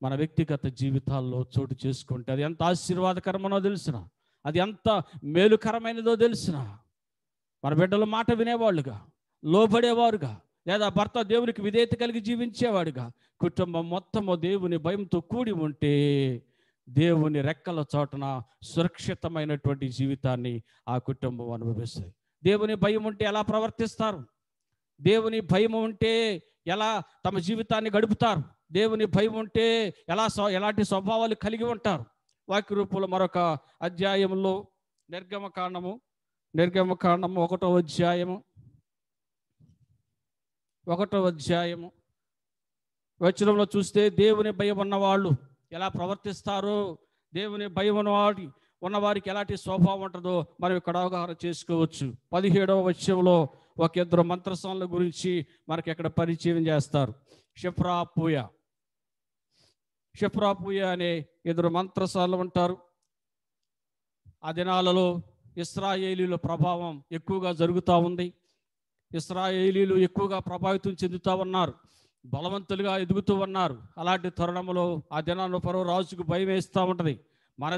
మన వ్యక్తిగత జీవితాల్లో చోటు చేసుకుంటే అది ఎంత ఆశీర్వాదకరమనో తెలిసిన, అది ఎంత మేలుకరమైనదో తెలిసిన, మన బిడ్డల మాట వినేవాళ్ళుగా, లోబడేవారుగా, లేదా భర్త దేవునికి విధేయత కలిగి జీవించేవాడుగా కుటుంబం మొత్తము దేవుని భయంతో కూడి ఉంటే దేవుని రెక్కల చోటన సురక్షితమైనటువంటి జీవితాన్ని ఆ కుటుంబం అనుభవిస్తుంది. దేవుని భయం ఉంటే ఎలా ప్రవర్తిస్తారు, దేవుని భయం ఉంటే ఎలా తమ జీవితాన్ని గడుపుతారు, దేవుని భయం ఉంటే ఎలాంటి స్వభావాలు కలిగి ఉంటారు. వాక్య రూపంలో మరొక అధ్యాయంలో నిర్గమకాండము 1వ అధ్యాయము వచనంలో చూస్తే దేవుని భయం ఉన్నవాళ్ళు ఎలా ప్రవర్తిస్తారో, దేవుని భయం ఉన్నవారికి ఎలాంటి స్వభావం ఉంటుందో మనం ఇక్కడ అవగాహన చేసుకోవచ్చు. 17వ వచనంలో ఒక ఇద్దరు మంత్రసానుల గురించి మనకి ఇక్కడ పరిచయం చేస్తారు. షెఫ్రాపూయ అనే ఇద్దరు మంత్రసానులు ఉంటారు. ఆ దినాలలో ఇశ్రాయేలీల ప్రభావం ఎక్కువగా జరుగుతూ ఉంది. ఇశ్రాయేలీలు ఎక్కువగా ప్రభావితం చెందుతూ ఉన్నారు, బలవంతులుగా ఎదుగుతూ ఉన్నారు. అలాంటి తరుణంలో ఆ దినాల్లో ఫరో రాజుకు భయం వేస్తూ ఉంటుంది. మన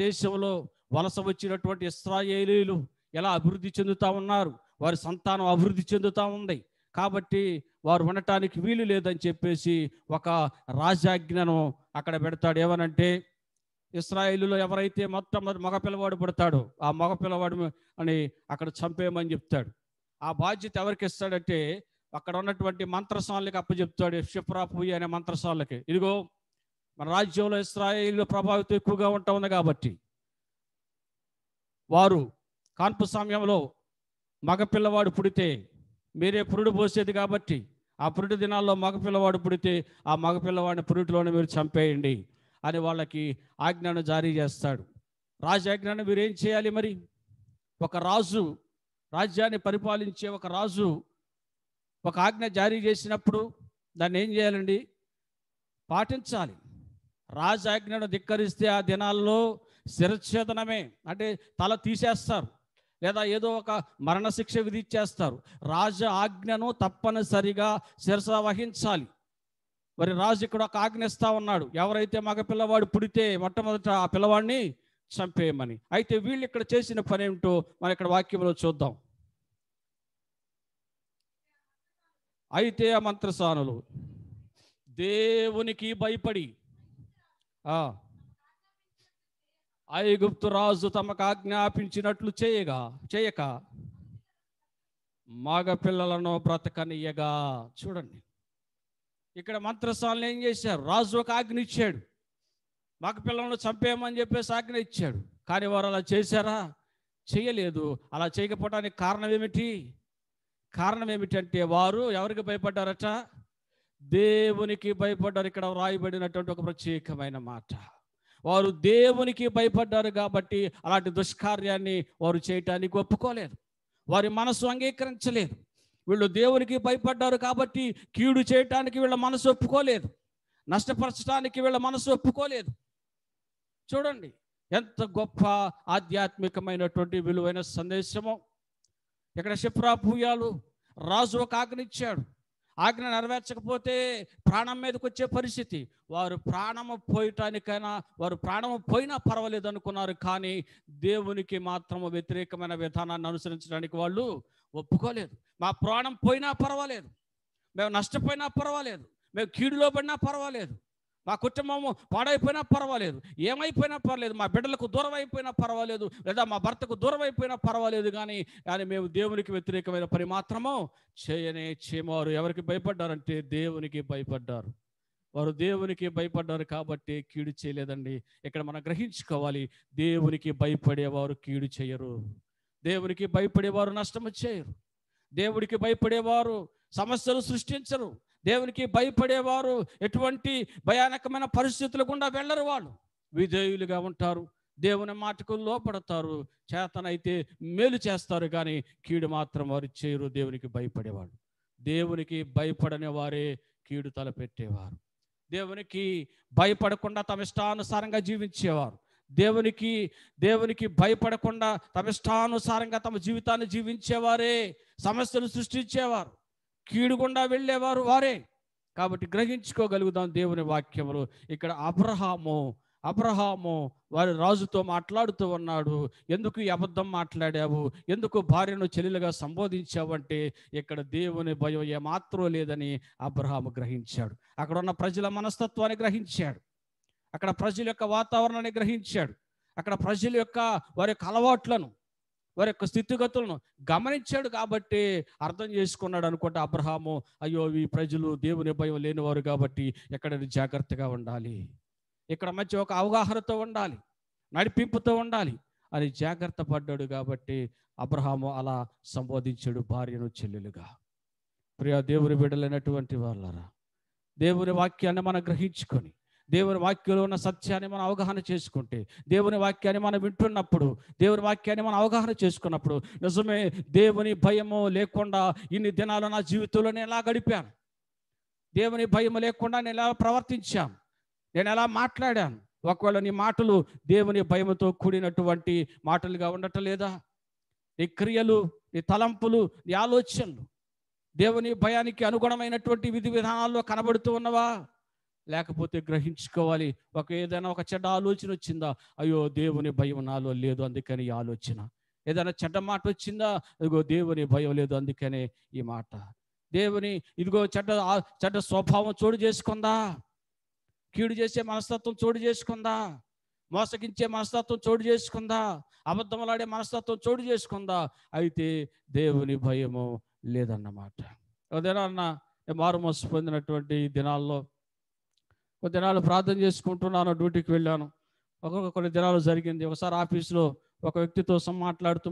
దేశంలో వలస వచ్చినటువంటి ఇశ్రాయేలీలు ఎలా అభివృద్ధి చెందుతూ ఉన్నారు, వారి సంతానం అభివృద్ధి చెందుతూ ఉంది. కాబట్టి వారు ఉండటానికి వీలు లేదని చెప్పేసి ఒక రాజాజ్ఞను అక్కడ పెడతాడు. ఏమనంటే, ఇశ్రాయేలులో ఎవరైతే మొట్టమొదటి మగపిల్లవాడు పుడతాడో ఆ మగపిల్లవాడు అని అక్కడ చంపేయమని చెప్తాడు. ఆ బాధ్యత ఎవరికి ఇస్తాడంటే అక్కడ ఉన్నటువంటి మంత్రసాలకి అప్పచెప్తాడు. షిప్రా పూయి అనే మంత్రసాలకి, ఇదిగో మన రాజ్యంలో ఇశ్రాయేలు ప్రభావితం ఎక్కువగా ఉంటా ఉంది కాబట్టి వారు కాన్పు సమయంలో మగపిల్లవాడు పుడితే మీరే పురుడు పోసేది కాబట్టి ఆ పురుటి దినాల్లో మగపిల్లవాడు పుడితే ఆ మగపిల్లవాడిని పురుటిలోనే మీరు చంపేయండి అని వాళ్ళకి ఆజ్ఞను జారీ చేస్తాడు. రాజాజ్ఞను మీరు ఏం చేయాలి? మరి ఒక రాజు, రాజ్యాన్ని పరిపాలించే ఒక రాజు ఒక ఆజ్ఞ జారీ చేసినప్పుడు దాన్ని ఏం చేయాలండి? పాటించాలి. రాజాజ్ఞను ధిక్కరిస్తే ఆ దినాల్లో శిరచ్ఛేదనమే, అంటే తల తీసేస్తారు, లేదా ఏదో ఒక మరణశిక్ష విధించేస్తారు. రాజ ఆజ్ఞను తప్పనిసరిగా శిరస వహించాలి. మరి రాజు ఇక్కడ ఒక ఆజ్ఞ ఇస్తా ఉన్నాడు, ఎవరైతే మగ పిల్లవాడు పుడితే మొట్టమొదట ఆ పిల్లవాడిని చంపేయమని. అయితే వీళ్ళు ఇక్కడ చేసిన పని ఏమిటో మనం ఇక్కడ వాక్యంలో చూద్దాం. అయితే ఆ మంత్రసానులు దేవునికి భయపడి ఐగుప్తు రాజు తమకు ఆజ్ఞాపించినట్లు చేయక మగ పిల్లలను బ్రతకనియగా. చూడండి, ఇక్కడ మంత్రసానులు ఏం చేశారు? రాజు ఒక ఆజ్ఞ ఇచ్చాడు, మగ పిల్లలను చంపేయమని చెప్పేసి ఆజ్ఞ ఇచ్చాడు. కానీ వారు అలా చేశారా? చేయలేదు. అలా చేయకపోవడానికి కారణం ఏమిటి? కారణం ఏమిటంటే వారు ఎవరికి భయపడ్డారట? దేవునికి భయపడ్డారు. ఇక్కడ వ్రాయబడినటువంటి ఒక ప్రత్యేకమైన మాట, వారు దేవునికి భయపడ్డారు కాబట్టి అలాంటి దుష్కార్యాన్ని వారు చేయటానికి ఒప్పుకోలేదు. వారి మనసు అంగీకరించలేదు. వీళ్ళు దేవునికి భయపడ్డారు కాబట్టి కీడు చేయటానికి వీళ్ళ మనసు ఒప్పుకోలేదు, నష్టపరచడానికి వీళ్ళ మనసు ఒప్పుకోలేదు. చూడండి ఎంత గొప్ప ఆధ్యాత్మికమైనటువంటి విలువైన సందేశమో. ఇక్కడ షిప్రా పూయాలు రాజు ఒక ఆజ్ఞ ఇచ్చాడు, ఆజ్ఞ నెరవేర్చకపోతే ప్రాణం మీదకి వచ్చే పరిస్థితి. వారు ప్రాణము పోయటానికైనా, వారు ప్రాణము పోయినా పర్వాలేదు అనుకున్నారు, కానీ దేవునికి మాత్రము వ్యతిరేకమైన విధానాన్ని అనుసరించడానికి వాళ్ళు ఒప్పుకోలేదు. మా ప్రాణం పోయినా పర్వాలేదు, మేము నష్టపోయినా పర్వాలేదు, మేము కీడులో పడినా పర్వాలేదు, మా కుటుంబము పాడైపోయినా పర్వాలేదు, ఏమైపోయినా పర్వాలేదు, మా బిడ్డలకు దూరం అయిపోయినా పర్వాలేదు, లేదా మా భర్తకు దూరం అయిపోయినా పర్వాలేదు, కానీ మేము దేవునికి వ్యతిరేకమైన పని మాత్రము చేయవారు. ఎవరికి భయపడ్డారంటే దేవునికి భయపడ్డారు. వారు దేవునికి భయపడ్డారు కాబట్టి కీడు చేయలేదండి. ఇక్కడ మనం గ్రహించుకోవాలి, దేవునికి భయపడేవారు కీడు చేయరు, దేవునికి భయపడేవారు నష్టము చేయరు, దేవుడికి భయపడేవారు సమస్యలు సృష్టించరు, దేవునికి భయపడేవారు ఎటువంటి భయానకమైన పరిస్థితుల గుండా వెళ్ళరు. వాళ్ళు విధేయులుగా ఉంటారు, దేవుని మాటకు లోపడతారు, చేతనైతే మేలు చేస్తారు, కానీ కీడు మాత్రం వారు చేయరు. దేవునికి భయపడేవాడు, దేవునికి భయపడని వారే కీడు తలపెట్టేవారు. దేవునికి భయపడకుండా తమ ఇష్టానుసారంగా జీవించేవారు, దేవునికి భయపడకుండా తమ ఇష్టానుసారంగా తమ జీవితాన్ని జీవించేవారే సమస్యలు సృష్టించేవారు, కీడు గుండా వెళ్ళేవారు వారే. కాబట్టి గ్రహించుకోగలుగుతాం దేవుని వాక్యములు. ఇక్కడ అబ్రహాము వారి రాజుతో మాట్లాడుతూ ఉన్నాడు, ఎందుకు ఈ అబద్ధం మాట్లాడావు, ఎందుకు భార్యను చెల్లెలుగా సంబోధించావు అంటే ఇక్కడ దేవుని భయం ఏమాత్రం లేదని అబ్రహాము గ్రహించాడు. అక్కడ ఉన్న ప్రజల మనస్తత్వాన్ని గ్రహించాడు, అక్కడ ప్రజల యొక్క వాతావరణాన్ని గ్రహించాడు, అక్కడ ప్రజల యొక్క వారి యొక్క అలవాట్లను, వారి యొక్క స్థితిగతులను గమనించాడు. కాబట్టి అర్థం చేసుకున్నాడు అనుకుంటే అబ్రహాము, అయ్యో ఈ ప్రజలు దేవుని భయం లేనివారు కాబట్టి ఎక్కడ జాగ్రత్తగా ఉండాలి, ఇక్కడ మధ్య ఒక అవగాహనతో ఉండాలి, నడిపింపుతో ఉండాలి అని జాగ్రత్త పడ్డాడు. కాబట్టి అబ్రహాము అలా సంబోధించాడు భార్యను చెల్లెలుగా. ప్రియ దేవుని బిడ్డలైనటువంటి వాళ్ళరా, దేవుని వాక్యాన్ని మనం గ్రహించుకొని, దేవుని వాక్యంలో ఉన్న సత్యాన్ని మనం అవగాహన చేసుకుంటే, దేవుని వాక్యాన్ని మనం వింటున్నప్పుడు, దేవుని వాక్యాన్ని మనం అవగాహన చేసుకున్నప్పుడు, నిజమే దేవుని భయము లేకుండా ఇన్ని దినాలు నా జీవితంలో నేను ఎలా గడిపాను, దేవుని భయము లేకుండా నేను ఎలా ప్రవర్తించాను, నేను ఎలా మాట్లాడాను. ఒకవేళ నీ మాటలు దేవుని భయముతో కూడినటువంటి మాటలుగా ఉండటం లేదా? నీ క్రియలు, నీ తలంపులు, నీ ఆలోచనలు దేవుని భయానికి అనుగుణమైనటువంటి విధి విధానాల్లో కనబడుతూ ఉన్నవా? లేకపోతే గ్రహించుకోవాలి, ఏదైనా ఒక చెడ్డ ఆలోచన వచ్చిందా, అయ్యో దేవుని భయం నాలో లేదు అందుకని ఈ ఆలోచన. ఏదైనా చెడ్డ మాట వచ్చిందా, ఇదిగో దేవుని భయం లేదు అందుకనే ఈ మాట. ఇదిగో చెడ్డ స్వభావం చోటు చేసుకుందా, కీడు చేసే మనస్తత్వం చోటు చేసుకుందా, మోసగించే మనస్తత్వం చోటు చేసుకుందా, అబద్ధములాడే మనస్తత్వం చోటు చేసుకుందా, అయితే దేవుని భయము లేదన్నమాట. ఒక దినాన్న మారు మనసు పొందినటువంటి ఈ దినాల్లో కొన్ని దినాలు ప్రార్థన చేసుకుంటున్నాను, డ్యూటీకి వెళ్ళాను. కొన్ని దినాలు జరిగింది. ఒకసారి ఆఫీస్లో ఒక వ్యక్తితో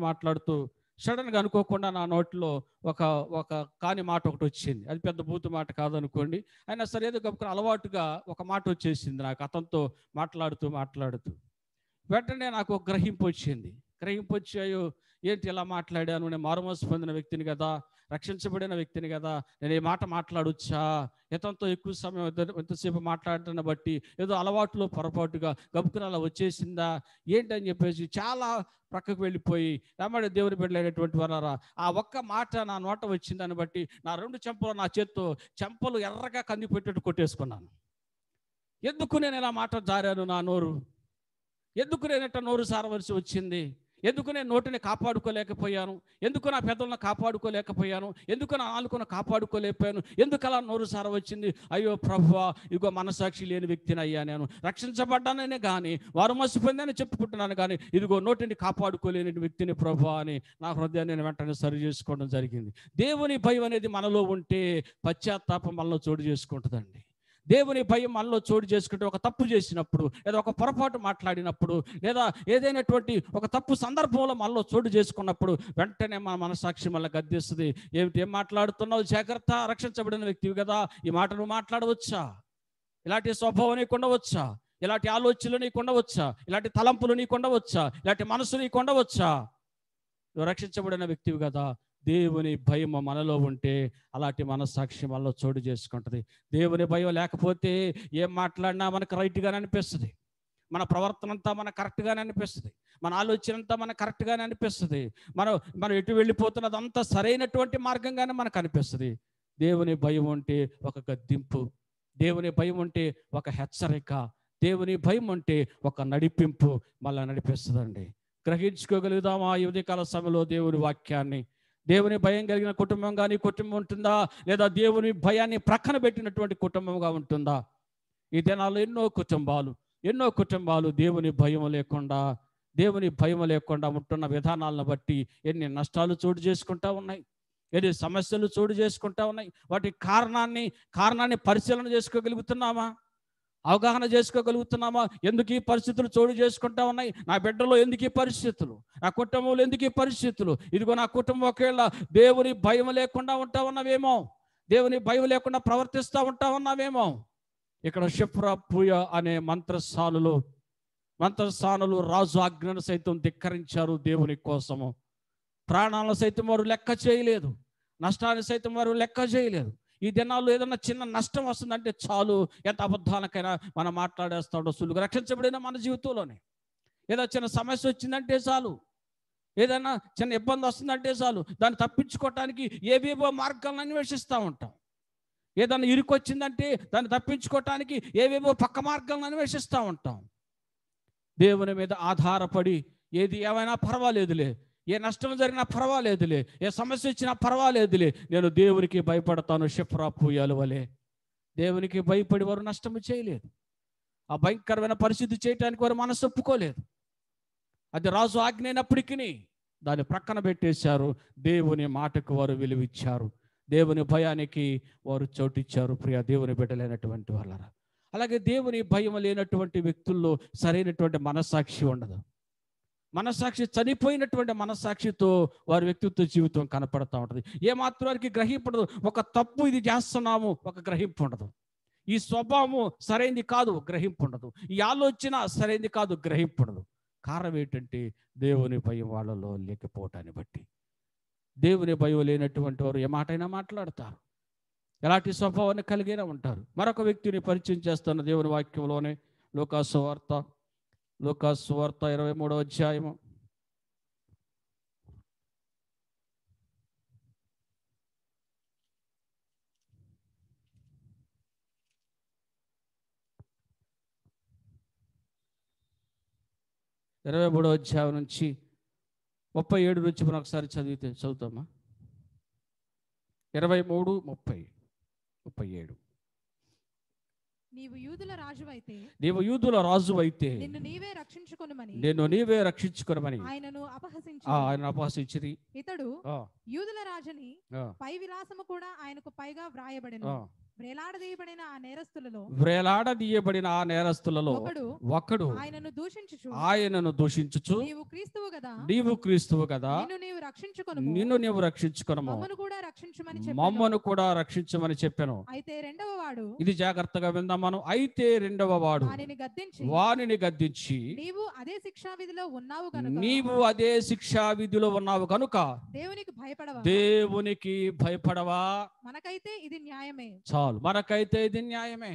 మాట్లాడుతూ సడన్గా అనుకోకుండా నా నోట్లో ఒక ఒక కాని మాట ఒకటి వచ్చింది. అది పెద్ద బూతు మాట కాదనుకోండి, అయినా సరే ఏదో గొప్ప అలవాటుగా ఒక మాట వచ్చేసింది నాకు. అతనితో మాట్లాడుతూ వెంటనే నాకు ఒక గ్రహింపు వచ్చి అయ్యో ఏంటి ఇలా మాట్లాడాను, నేను మారుమనసు పొందిన వ్యక్తిని కదా, రక్షించబడిన వ్యక్తిని కదా, నేను ఈ మాట మాట్లాడొచ్చా, ఇతనితో ఎక్కువ సమయం ఎంతసేపు మాట్లాడటాన్ని బట్టి ఏదో అలవాటులో పొరపాటుగా గబుకున అలా వచ్చేసిందా ఏంటని చెప్పేసి చాలా ప్రక్కకు వెళ్ళిపోయి, రమ్మడి దేవుని బిడ్డలైనటువంటి వారారా, ఆ ఒక్క మాట నా నోట వచ్చిందని బట్టి నా 2 చెంపలు నా చేత్తో చెంపలు ఎర్రగా కంది పెట్టేట్టు కొట్టేసుకున్నాను. ఎందుకు నేను ఇలా మాట జారాను, నా నోరు ఎందుకు నేనట నోరు సారవలసి వచ్చింది, ఎందుకు నేను నోటిని కాపాడుకోలేకపోయాను, ఎందుకు నా పెదవులను కాపాడుకోలేకపోయాను, ఎందుకు నా నాలుకను కాపాడుకోలేకపోయాను, ఎందుకు అలా నోరు సార వచ్చింది. అయ్యో ప్రభువా, ఇగో మనసాక్షి లేని వ్యక్తిని అయ్యా, నేను రక్షించబడ్డాననే కానీ వారు మసిపోయిందని చెప్పుకుంటున్నాను కానీ ఇదిగో నోటిని కాపాడుకోలేని వ్యక్తిని ప్రభువా అని నా హృదయాన్ని నేను వెంటనే సరి చేసుకోవడం జరిగింది. దేవుని భయం అనేది మనలో ఉంటే పశ్చాత్తాపం మనలో చోటు చేసుకుంటుందండి. దేవుని భయం మనలో చోటు చేసుకుంటే, ఒక తప్పు చేసినప్పుడు లేదా ఒక పొరపాటు మాట్లాడినప్పుడు లేదా ఏదైనటువంటి ఒక తప్పు సందర్భంలో మనలో చోటు చేసుకున్నప్పుడు వెంటనే మన మనసాక్షి మళ్ళీ గద్దిస్తుంది. ఏం మాట్లాడుతున్నావు, జాగ్రత్త, రక్షించబడిన వ్యక్తివి కదా, ఈ మాట నువ్వు మాట్లాడవచ్చా, ఇలాంటి స్వభావం నీకు ఉండవచ్చా, ఇలాంటి ఆలోచనలు నీకు ఉండవచ్చా, ఇలాంటి తలంపులు నీకు ఉండవచ్చా, ఇలాంటి మనసు నీకు ఉండవచ్చా, నువ్వు రక్షించబడిన వ్యక్తివి కదా. దేవుని భయం మనలో ఉంటే అలాంటి మనస్సాక్షి మనలో చోటు చేసుకుంటుంది. దేవుని భయం లేకపోతే ఏం మాట్లాడినా మనకు రైట్గానే అనిపిస్తుంది, మన ప్రవర్తన అంతా మనకు కరెక్ట్గానే అనిపిస్తుంది, మన ఆలోచన అంతా మనకు కరెక్ట్గానే అనిపిస్తుంది, మనం ఎటు వెళ్ళిపోతున్నదంతా సరైనటువంటి మార్గంగానే మనకు అనిపిస్తుంది. దేవుని భయం ఉంటే ఒక గద్దింపు, దేవుని భయం ఉంటే ఒక హెచ్చరిక, దేవుని భయం ఉంటే ఒక నడిపింపు మళ్ళీ నడిపిస్తుందండి. గ్రహించుకోగలుగుదామా ఈ ఉదయకాల సమయంలో దేవుని వాక్యాన్ని? దేవుని భయం కలిగిన కుటుంబం కానీ కుటుంబం ఉంటుందా, లేదా దేవుని భయాన్ని ప్రక్కన పెట్టినటువంటి కుటుంబంగా ఉంటుందా? ఈ దినాల్లో ఎన్నో కుటుంబాలు దేవుని భయం లేకుండా ఉంటున్న విధానాలను బట్టి ఎన్ని నష్టాలు చోటు చేసుకుంటా ఉన్నాయి, ఎన్ని సమస్యలు చోటు చేసుకుంటా ఉన్నాయి. వాటి కారణాన్ని పరిశీలన చేసుకోగలుగుతున్నామా, అవగాహన చేసుకోగలుగుతున్నామా? ఎందుకు ఈ పరిస్థితులు చోటు చేసుకుంటా ఉన్నాయి, నా బిడ్డలో ఎందుకు ఈ పరిస్థితులు, నా కుటుంబంలో ఎందుకు ఈ పరిస్థితులు, ఇదిగో నా కుటుంబం ఒకవేళ దేవుని భయం లేకుండా ఉంటా ఉన్నావేమో, దేవుని భయం లేకుండా ప్రవర్తిస్తూ ఉంటా ఉన్నావేమో. ఇక్కడ షిఫ్రా పూయ అనే మంత్రస్థానులు రాజు ఆజ్ఞను సైతం ధిక్కరించారు. దేవుని కోసము ప్రాణాలను సైతం వారు లెక్క చేయలేదు, నష్టాన్ని సైతం వారు లెక్క చేయలేదు. ఈ దినాల్లో ఏదన్నా చిన్న నష్టం వస్తుందంటే చాలు, ఎంత అబద్ధాలకైనా మనం మాట్లాడేస్తాడో సులువుగా. రక్షించబడిన మన జీవితంలోనే ఏదో చిన్న సమస్య వచ్చిందంటే చాలు, ఏదైనా చిన్న ఇబ్బంది వస్తుందంటే చాలు, దాన్ని తప్పించుకోవటానికి ఏవేవో మార్గాలను అన్వేషిస్తూ ఉంటాం. ఏదైనా ఇరుకొచ్చిందంటే దాన్ని తప్పించుకోవటానికి ఏవేవో పక్క మార్గాలను అన్వేషిస్తూ ఉంటాం. దేవుని మీద ఆధారపడి ఏది ఏమైనా పర్వాలేదులే, ఏ నష్టం జరిగినా పర్వాలేదులే, ఏ సమస్య వచ్చినా పర్వాలేదులే, నేను దేవునికి భయపడతాను. షిఫ్రా పూయాల వలె దేవునికి భయపడి వారు నష్టము చేయలేదు. ఆ భయంకరమైన పరిస్థితి చేయటానికి వారు మనసు ఒప్పుకోలేదు. అది రాజు ఆజ్ఞ అయినప్పటికీ దాన్ని ప్రక్కన పెట్టేశారు. దేవుని మాటకు వారు విలువిచ్చారు, దేవుని భయానికి వారు చోటిచ్చారు. ప్రియ దేవుని బిడ్డలైనటువంటి వాళ్ళరా, అలాగే దేవుని భయం లేనటువంటి వ్యక్తుల్లో సరైనటువంటి మనస్సాక్షి ఉండదు. మనస్సాక్షి చనిపోయినటువంటి మనస్సాక్షితో వారి వ్యక్తిత్వ జీవితం కనపడతా ఉంటుంది. ఏమాత్రం వారికి గ్రహింపడదు. ఒక తప్పు ఇది చేస్తున్నాము, ఒక గ్రహింపు ఉండదు. ఈ స్వభావము సరైనది కాదు, గ్రహింపు ఉండదు. ఈ ఆలోచన సరైనది కాదు, గ్రహింపు ఉండదు. కారణం ఏంటంటే దేవుని భయం వాళ్ళలో లేకపోవటాన్ని బట్టి. దేవుని భయం లేనటువంటి వారు ఏ మాటైనా మాట్లాడతారు, ఎలాంటి స్వభావాన్ని కలిగినా ఉంటారు. మరొక వ్యక్తిని పరిచయం చేస్తున్న దేవుని వాక్యంలోనే లూకాసు వార్త 23వ అధ్యాయము 23వ అధ్యాయం నుంచి 37 నుంచి మనం ఒకసారి చదువుతామా? 23, 30, 37. నీవు యూదుల రాజువైతే నీవు యూదుల రాజు అయితే నిన్ను నీవే రక్షించుకొనుమని నిన్ను నీవే రక్షించుకొనమని ఆయనను అపహసించి ఆయన అపహసించిరి. ఇతడు ఆ, యూదుల రాజని ఆ, పై విలాసము కూడా ఆయనకు పైగా వ్రాయబడెను. ఆ. వేలాడదీయబడిన ఆ నేరస్తులలో వ్రేలాడదీయబడిన ఆ నేరస్తులలో ఒకడు ఆయనను దూషించుచు ఆయనను దూషించుచు నీవు క్రీస్తువు కదా, నీవు క్రీస్తువు కదా, నిన్ను నీవు రక్షించుకొనుము, నిన్ను నీవు రక్షించుకొనము, మమ్మను కూడా రక్షించుమని చెప్పెను. మమ్మను కూడా రక్షించమని చెప్పాను. అయితే రెండవ వాడు ఇది జాగ్రత్తగా విందాం మనం. అయితే రెండవ వాడు వానిని గద్దించి నీవు అదే శిక్షా విధిలో ఉన్నావు కనుక నీవు అదే శిక్షా విధిలో ఉన్నావు కనుక దేవునికి భయపడవా, దేవునికి భయపడవా? మనకైతే ఇది న్యాయమే. చాలు, మనకైతే ఇది న్యాయమే.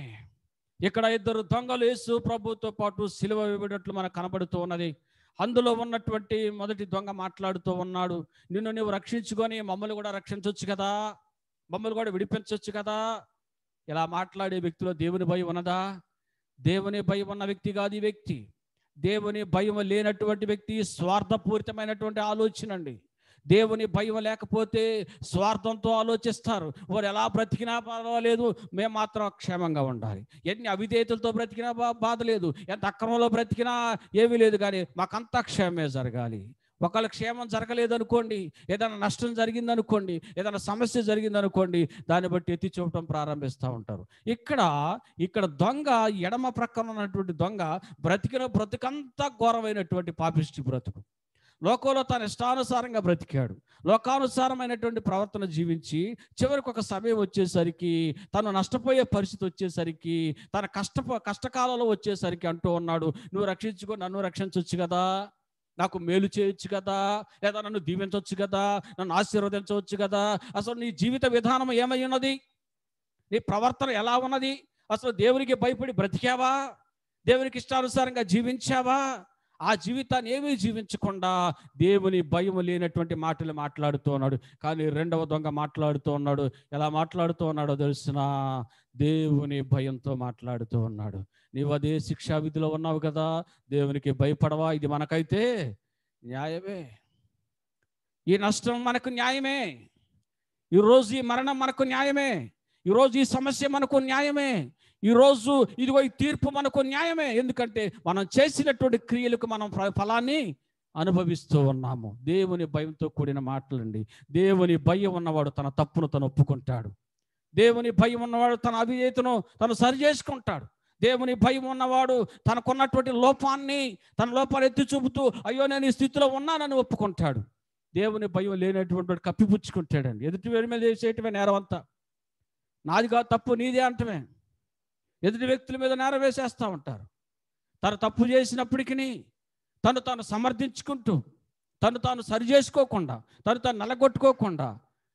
ఇక్కడ ఇద్దరు దొంగలు యేసు ప్రభుతో పాటు సిలువ వేయబడినట్లు మనకు కనబడుతూ ఉన్నది. అందులో ఉన్నటువంటి మొదటి దొంగ మాట్లాడుతూ ఉన్నాడు, నిన్ను నువ్వు రక్షించుకొని మమ్మల్ని కూడా రక్షించవచ్చు కదా, మమ్మల్ని కూడా విడిపించవచ్చు కదా. ఇలా మాట్లాడే వ్యక్తిలో దేవుని భయం ఉన్నదా? దేవుని భయం ఉన్న వ్యక్తి కాదు ఈ వ్యక్తి. దేవుని భయం లేనటువంటి వ్యక్తి స్వార్థపూరితమైనటువంటి ఆలోచన అండి. దేవుని భయం లేకపోతే స్వార్థంతో ఆలోచిస్తారు. వారు ఎలా బ్రతికినా పర్వాలేదు, మేము మాత్రం క్షేమంగా ఉండాలి. ఎన్ని అవిధేయతలతో బ్రతికినా బాధ లేదు, ఎంత అక్రమంలో బ్రతికినా ఏమీ లేదు, కానీ మాకంతా క్షేమే జరగాలి. ఒకళ్ళ క్షేమం జరగలేదు అనుకోండి, ఏదైనా నష్టం జరిగిందనుకోండి, ఏదైనా సమస్య జరిగిందనుకోండి, దాన్ని బట్టి ఎత్తి చూపడం ప్రారంభిస్తూ ఉంటారు. ఇక్కడ దొంగ, ఎడమ ప్రక్కన ఉన్నటువంటి దొంగ బ్రతికంతా ఘోరమైనటువంటి పాపిష్టి బ్రతుకు. లోకంలో తన ఇష్టానుసారంగా బ్రతికాడు, లోకానుసారమైనటువంటి ప్రవర్తన జీవించి చివరికి ఒక సమయం వచ్చేసరికి, తను నష్టపోయే పరిస్థితి వచ్చేసరికి, తన కష్టకాలంలో వచ్చేసరికి అంటూ ఉన్నాడు, నువ్వు రక్షించుకో, నన్ను రక్షించవచ్చు కదా, నాకు మేలు చేయొచ్చు కదా, లేదా నన్ను దీవించవచ్చు కదా, నన్ను ఆశీర్వదించవచ్చు కదా. అసలు నీ జీవిత విధానం ఏమై ఉన్నది? నీ ప్రవర్తన ఎలా ఉన్నది? అసలు దేవునికి భయపడి బ్రతికావా? దేవునికి ఇష్టానుసారంగా జీవించావా? ఆ జీవితాన్ని ఏమీ జీవించకుండా దేవుని భయం లేనటువంటి మాటలు మాట్లాడుతూ ఉన్నాడు. కానీ రెండవ దొంగ మాట్లాడుతూ ఉన్నాడు. ఎలా మాట్లాడుతూ ఉన్నాడో తెలుసునా? దేవుని భయంతో మాట్లాడుతూ ఉన్నాడు. నీవు అదే శిక్షా విధిలో ఉన్నావు కదా, దేవునికి భయపడవా? ఇది మనకైతే న్యాయమే. ఈ నష్టం మనకు న్యాయమే. ఈరోజు ఈ మరణం మనకు న్యాయమే. ఈరోజు ఈ సమస్య మనకు న్యాయమే. ఈరోజు ఇదిగో ఈ తీర్పు మనకు న్యాయమే. ఎందుకంటే మనం చేసినటువంటి క్రియలకు మనం ఫలాన్ని అనుభవిస్తూ ఉన్నాము. దేవుని భయంతో కూడిన మాటలండి. దేవుని భయం ఉన్నవాడు తన తప్పును తను ఒప్పుకుంటాడు. దేవుని భయం ఉన్నవాడు తన అవిధేయతను తను సరి చేసుకుంటాడు. దేవుని భయం ఉన్నవాడు తనకున్నటువంటి తన లోపాలు ఎత్తి చూపుతూ, అయ్యో నేను ఈ స్థితిలో ఉన్నానని ఒప్పుకుంటాడు. దేవుని భయం లేనటువంటి వాడు కప్పిపుచ్చుకుంటాడండి. ఎదుటి వారి మీద వేసేయటమే నేరం అంతా. నాదిగా తప్పు నీదే అంటమే. ఎదుటి వ్యక్తుల మీద నేరం వేసేస్తూ ఉంటారు. తను తప్పు చేసినప్పటికీ తాను సమర్థించుకుంటూ, తాను సరి చేసుకోకుండా, తాను నలగొట్టుకోకుండా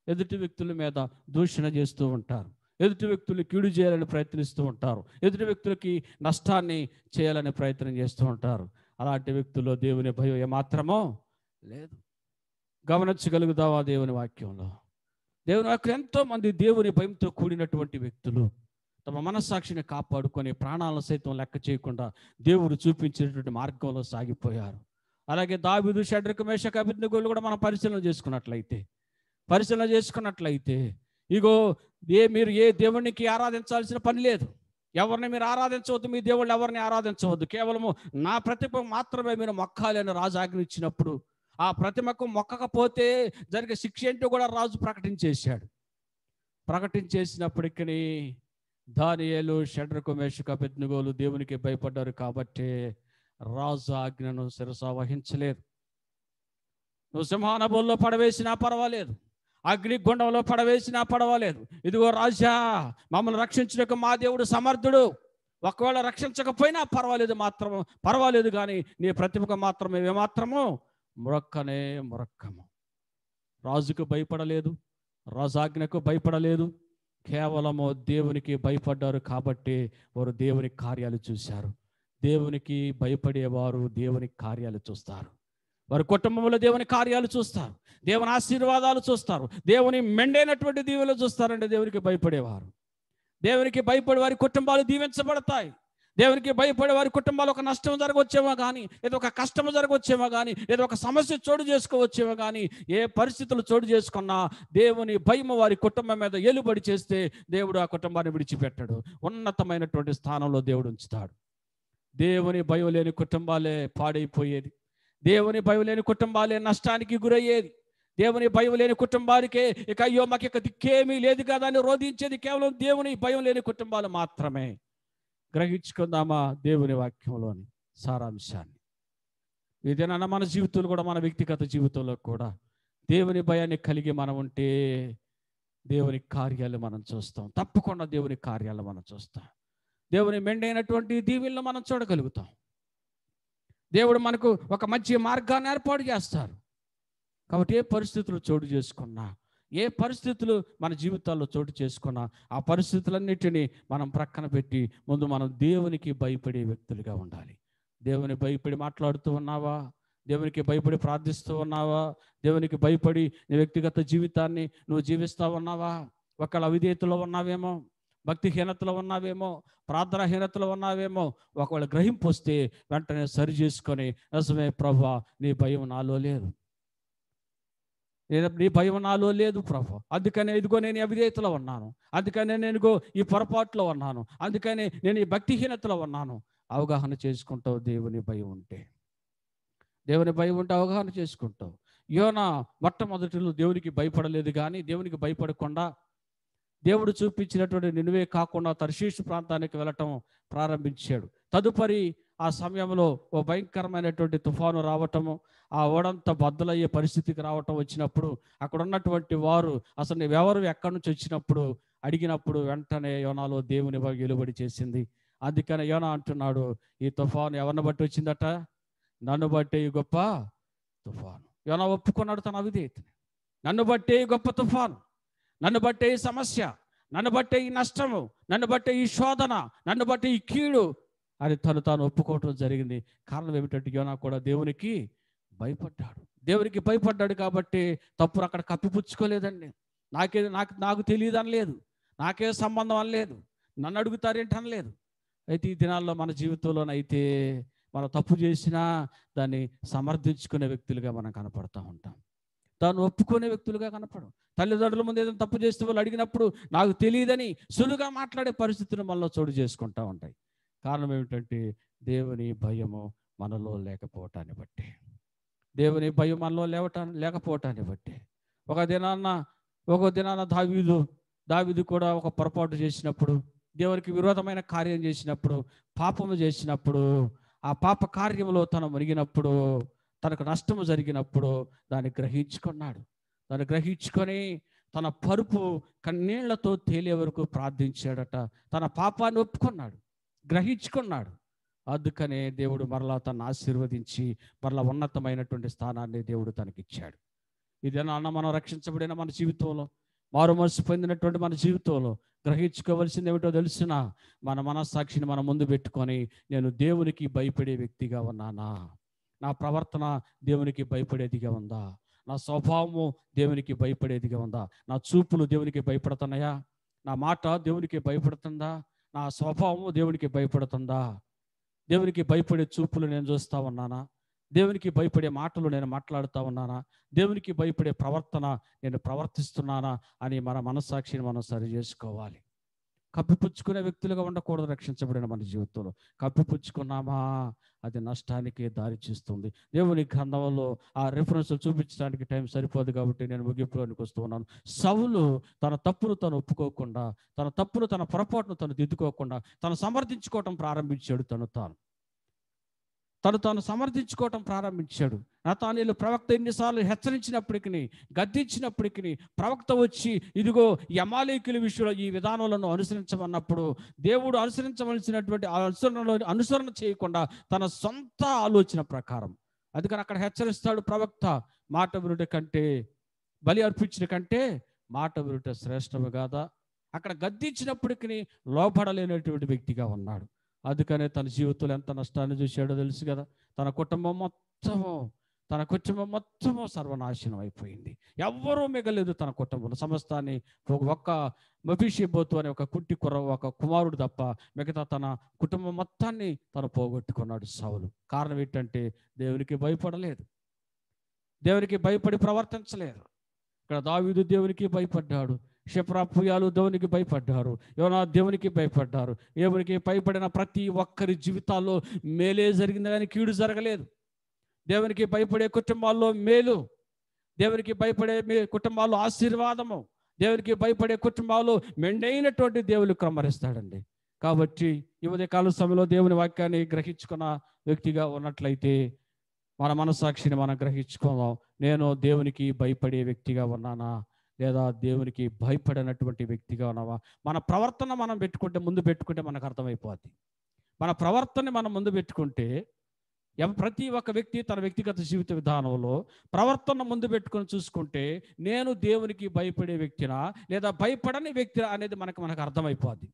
ఎదుటి వ్యక్తుల మీద దూషణ చేస్తూ ఉంటారు. ఎదుటి వ్యక్తులు కీడు చేయాలని ప్రయత్నిస్తూ ఉంటారు. ఎదుటి వ్యక్తులకి నష్టాన్ని చేయాలని ప్రయత్నం చేస్తూ ఉంటారు. అలాంటి వ్యక్తుల్లో దేవుని భయం ఏమాత్రమో లేదు. గమనించగలుగుతావా? దేవుని వాక్యంలో దేవుని వాక్యం ఎంతోమంది దేవుని భయంతో కూడినటువంటి వ్యక్తులు తమ మనస్సాక్షిని కాపాడుకొని ప్రాణాలను సైతం లెక్క చేయకుండా దేవుడు చూపించినటువంటి మార్గంలో సాగిపోయారు. అలాగే దావీదు, షడ్రకు, మేషకు, అబేద్నెగోలు కూడా మనం పరిశీలన చేసుకున్నట్లయితే ఇగో మీరు ఏ దేవునికి ఆరాధించాల్సిన పని లేదు. ఎవరిని మీరు ఆరాధించవద్దు, మీ దేవుళ్ళు ఎవరిని ఆరాధించవద్దు. కేవలము నా ప్రతిమ మాత్రమే మీరు మొక్కాలి అని రాజు ఆజ్ఞ ఇచ్చినప్పుడు, ఆ ప్రతిమకు మొక్కకపోతే జరిగే శిక్ష ఏంటో కూడా రాజు ప్రకటించేసినప్పటికీ దానియేలు, షడ్రకు, మేషకు, అబేద్నెగోలు దేవునికి భయపడ్డారు కాబట్టి రాజు ఆజ్ఞను శిరస వహించలేదు. నువ్వు సింహానబోల్లో పడవేసినా పర్వాలేదు, అగ్నిగుండంలో పడవేసినా పర్వాలేదు. ఇదిగో రాజా, మమ్మల్ని రక్షించడానికి మా దేవుడు సమర్థుడు. ఒకవేళ రక్షించకపోయినా పర్వాలేదు కానీ నీ ప్రతిమకు మాత్రమే ఏమాత్రము మొరక్కము. రాజుకు భయపడలేదు, రాజాజ్ఞకు భయపడలేదు, కేవలము దేవునికి భయపడ్డారు కాబట్టి వారు దేవుని కార్యాలు చూశారు. దేవునికి భయపడేవారు దేవుని కార్యాలు చూస్తారు. వారి కుటుంబంలో దేవుని కార్యాలు చూస్తారు, దేవుని ఆశీర్వాదాలు చూస్తారు, దేవుని మెండైనటువంటి దీవెనలు చూస్తారండి. దేవునికి భయపడేవారు, దేవునికి భయపడి వారి కుటుంబాలు దీవించబడతాయి. దేవునికి భయపడే వారి కుటుంబాలు ఒక నష్టం జరగవచ్చేమో కానీ, ఏదో ఒక కష్టం జరగవచ్చేమో కానీ, ఏదో ఒక సమస్య చోటు చేసుకోవచ్చేమో కానీ, ఏ పరిస్థితులు చోటు చేసుకున్నా దేవుని భయం వారి కుటుంబం మీద ఏలుబడి చేస్తే దేవుడు ఆ కుటుంబాన్ని విడిచిపెట్టాడు. ఉన్నతమైనటువంటి స్థానంలో దేవుడు ఉంచుతాడు. దేవుని భయం లేని కుటుంబాలే పాడైపోయేది. దేవుని భయం లేని కుటుంబాలే నష్టానికి గురయ్యేది. దేవుని భయం లేని కుటుంబానికే ఇక అయ్యో మాకు ఇక దిక్కేమీ లేదు కదా అని రోధించేది కేవలం దేవుని భయం లేని కుటుంబాలు మాత్రమే. గ్రహించుకుందామా దేవుని వాక్యంలోని సారాంశాన్ని. ఇదేనా మన జీవితంలో కూడా, మన వ్యక్తిగత జీవితంలో కూడా దేవుని భయాన్ని కలిగి మనం ఉంటే దేవుని కార్యాలు మనం చూస్తాం. తప్పకుండా దేవుని కార్యాలు మనం చూస్తాం. దేవుని మెండైనటువంటి దీవెనలు మనం చూడగలుగుతాం. దేవుడు మనకు ఒక మంచి మార్గాన్ని ఏర్పాటు చేస్తారు. కాబట్టి ఏ పరిస్థితులు చోటు చేసుకున్నా, ఏ పరిస్థితులు మన జీవితాల్లో చోటు చేసుకున్నా, ఆ పరిస్థితులన్నిటినీ మనం ప్రక్కన పెట్టి ముందు మనం దేవునికి భయపడే వ్యక్తులుగా ఉండాలి. దేవుని భయపడి మాట్లాడుతూ ఉన్నావా? దేవునికి భయపడి ప్రార్థిస్తూ ఉన్నావా? దేవునికి భయపడి నీ వ్యక్తిగత జీవితాన్ని నువ్వు జీవిస్తూ ఉన్నావా? ఒకవేళ అవిధేయతలో ఉన్నావేమో, భక్తిహీనతలో ఉన్నావేమో, ప్రార్థనాహీనతలో ఉన్నావేమో. ఒకవేళ గ్రహింపు వస్తే వెంటనే సరి చేసుకొని, నిజమే ప్రభువా, నీ భయం నాలో లేదు, నీ భయం నాలో లేదు ప్రభు, అందుకనే ఇదిగో నేను అవిధేయతలో ఉన్నాను, అందుకనే నేను ఈ పొరపాటులో ఉన్నాను, అందుకనే నేను ఈ భక్తిహీనతలో ఉన్నాను. అవగాహన చేసుకుంటావు. దేవుని భయం ఉంటే, దేవుని భయం ఉంటే అవగాహన చేసుకుంటావు. యోనా మొట్టమొదటిలో దేవునికి భయపడలేదు, కానీ దేవునికి భయపడకుండా దేవుడు చూపించినటువంటి నినువే కాకుండా తర్షీషు ప్రాంతానికి వెళ్ళటం ప్రారంభించాడు. తదుపరి ఆ సమయంలో ఓ భయంకరమైనటువంటి తుఫాను రావటము, ఆ ఓడంతా బద్దలయ్యే పరిస్థితికి రావటం వచ్చినప్పుడు అక్కడ ఉన్నటువంటి వారు అసలు నీవెవరు, ఎక్కడి నుంచి వచ్చినప్పుడు అడిగినప్పుడు వెంటనే యోనాలో దేవుని వెలుబడి చేసింది. అందుకని యోనా అంటున్నాడు, ఈ తుఫాను ఎవరిని బట్టి వచ్చిందట? నన్ను బట్టే ఈ గొప్ప తుఫాను. యోనా ఒప్పుకున్నాడు తన అవిధేయతని. నన్ను బట్టే ఈ గొప్ప తుఫాను, నన్ను బట్టే ఈ సమస్య, నన్ను బట్టే ఈ నష్టము, నన్ను బట్టే ఈ శోధన, నన్ను బట్టే ఈ కీడు అని తాను ఒప్పుకోవటం జరిగింది. కారణం ఏమిటంటే యోనా కూడా దేవునికి భయపడ్డాడు. దేవునికి భయపడ్డాడు కాబట్టి తప్పును అక్కడ కప్పిపుచ్చుకోలేదండి. నాకు తెలియదు అనలేదు, నాకే సంబంధం అనలేదు, నన్ను అడుగుతారేంటి అనలేదు. అయితే ఈ దినాల్లో మన జీవితంలోనైతే మనం తప్పు చేసినా దాన్ని సమర్థించుకునే వ్యక్తులుగా మనం కనపడుతూ ఉంటాం. తాను ఒప్పుకునే వ్యక్తులుగా కనపడం. తల్లిదండ్రుల ముందు ఏదైనా తప్పు చేస్తే వాళ్ళు అడిగినప్పుడు నాకు తెలియదని సులువుగా మాట్లాడే పరిస్థితులు మనలో చోటు చేసుకుంటూ ఉంటాయి. కారణం ఏమిటంటే దేవుని భయము మనలో లేకపోవటాన్ని బట్టి, దేవుని భయం మనలో లేకపోవటాన్ని బట్టి. ఒక దినాన దావీదు కూడా ఒక పొరపాటు చేసినప్పుడు, దేవునికి విరోధమైన కార్యం చేసినప్పుడు, పాపము చేసినప్పుడు, ఆ పాప కార్యంలో తను మునిగినప్పుడు, తనకు నష్టము జరిగినప్పుడు దాన్ని గ్రహించుకున్నాడు. దాన్ని గ్రహించుకొని తన పరుపు కన్నీళ్లతో తేలే వరకు ప్రార్థించాడట. తన పాపాన్ని ఒప్పుకున్నాడు, గ్రహించుకున్నాడు. అందుకనే దేవుడు మరలా తను ఆశీర్వదించి మరలా ఉన్నతమైనటువంటి స్థానాన్ని దేవుడు తనకిచ్చాడు. ఇదేనా మనం రక్షించబడిన మన జీవితంలో, మారు మనసు పొందినటువంటి మన జీవితంలో గ్రహించుకోవలసింది ఏమిటో తెలిసిన మన మనస్సాక్షిని మనం ముందు పెట్టుకొని, నేను దేవునికి భయపడే వ్యక్తిగా ఉన్నానా? నా ప్రవర్తన దేవునికి భయపడేదిగా ఉందా? నా స్వభావము దేవునికి భయపడేదిగా ఉందా? నా చూపులు దేవునికి భయపడుతున్నాయా? నా మాట దేవునికి భయపడుతుందా? నా స్వభావము దేవునికి భయపడుతుందా? దేవునికి భయపడే చూపులు నేను చూస్తూ ఉన్నానా? దేవునికి భయపడే మాటలు నేను మాట్లాడుతూ ఉన్నానా? దేవునికి భయపడే ప్రవర్తన నేను ప్రవర్తిస్తున్నానా అని మన మనస్సాక్షిని మనం సరి చేసుకోవాలి. కప్పిపుచ్చుకునే వ్యక్తులుగా ఉండకూడదు రక్షించబడిన మన జీవితంలో. కప్పిపుచ్చుకున్నామా అది నష్టానికి దారి చేస్తుంది. దేవుని గ్రంథంలో ఆ రిఫరెన్స్ చూపించడానికి టైం సరిపోదు కాబట్టి నేను ముగింపులోనికి వస్తూ ఉన్నాను. సౌలు తన తప్పును తను ఒప్పుకోకుండా, తన పొరపాటును తను దిద్దుకోకుండా తను సమర్థించుకోవటం ప్రారంభించాడు. తను సమర్థించుకోవటం ప్రారంభించాడు. నాతానీలు ప్రవక్త ఎన్నిసార్లు హెచ్చరించినప్పటికీ, గద్దించినప్పటికీ, ప్రవక్త వచ్చి ఇదిగో ఈ అమాలేకుల విషయంలో ఈ విధానాలను అనుసరించమన్నప్పుడు దేవుడు అనుసరించవలసినటువంటి అనుసరణ చేయకుండా తన సొంత ఆలోచన ప్రకారం, అందుకని అక్కడ హెచ్చరిస్తాడు ప్రవక్త, మాట వినుట కంటే బలి అర్పించిన కంటే మాట వినుట శ్రేష్టము కాదా? అక్కడ గద్దించినప్పటికీ లోపడలేనటువంటి వ్యక్తిగా ఉన్నాడు. అందుకనే తన జీవితంలో ఎంత నష్టాన్ని చూశాడో తెలుసు కదా. తన కుటుంబం మొత్తము తన కుటుంబం మొత్తము సర్వనాశనం అయిపోయింది. ఎవ్వరూ మిగలేదు తన కుటుంబంలో. సమస్తాన్ని ఒక్క మెఫీషిబోతు అనే ఒక ఒక కుమారుడు తప్ప మిగతా తన కుటుంబం మొత్తాన్ని తను పోగొట్టుకున్నాడు సౌలు. కారణం ఏంటంటే దేవునికి భయపడలేదు, దేవునికి భయపడి ప్రవర్తించలేదు. ఇక్కడ దావీదు దేవునికి భయపడ్డాడు, షెఫ్రాపుయాలు దేవునికి భయపడ్డారు, యోనా దేవునికి భయపడ్డారు. దేవునికి భయపడిన ప్రతి ఒక్కరి జీవితాల్లో మేలే జరిగింది కానీ కీడు జరగలేదు. దేవునికి భయపడే కుటుంబాల్లో మేలు, దేవునికి భయపడే కుటుంబాల్లో ఆశీర్వాదము, దేవునికి భయపడే కుటుంబాల్లో మెండైనటువంటి దేవుడు క్రమరిస్తాడండి. కాబట్టి ఈ ఉదయకాల సమయంలో దేవుని వాక్యాన్ని గ్రహించుకున్న వ్యక్తిగా ఉన్నట్లయితే మన మనస్సాక్షిని మనం గ్రహించుకుందాం. నేను దేవునికి భయపడే వ్యక్తిగా ఉన్నానా లేదా దేవునికి భయపడినటువంటి వ్యక్తిగా ఉన్నావా? మన ప్రవర్తన మనం ముందు పెట్టుకుంటే మనకు అర్థమైపోద్ది. మన ప్రవర్తన మనం ముందు పెట్టుకుంటే ప్రతి ఒక్క వ్యక్తి తన వ్యక్తిగత జీవిత విధానంలో ప్రవర్తన ముందు పెట్టుకొని చూసుకుంటే నేను దేవునికి భయపడే వ్యక్తినా లేదా భయపడని వ్యక్తినా అనేది మనకు అర్థమైపోద్ది.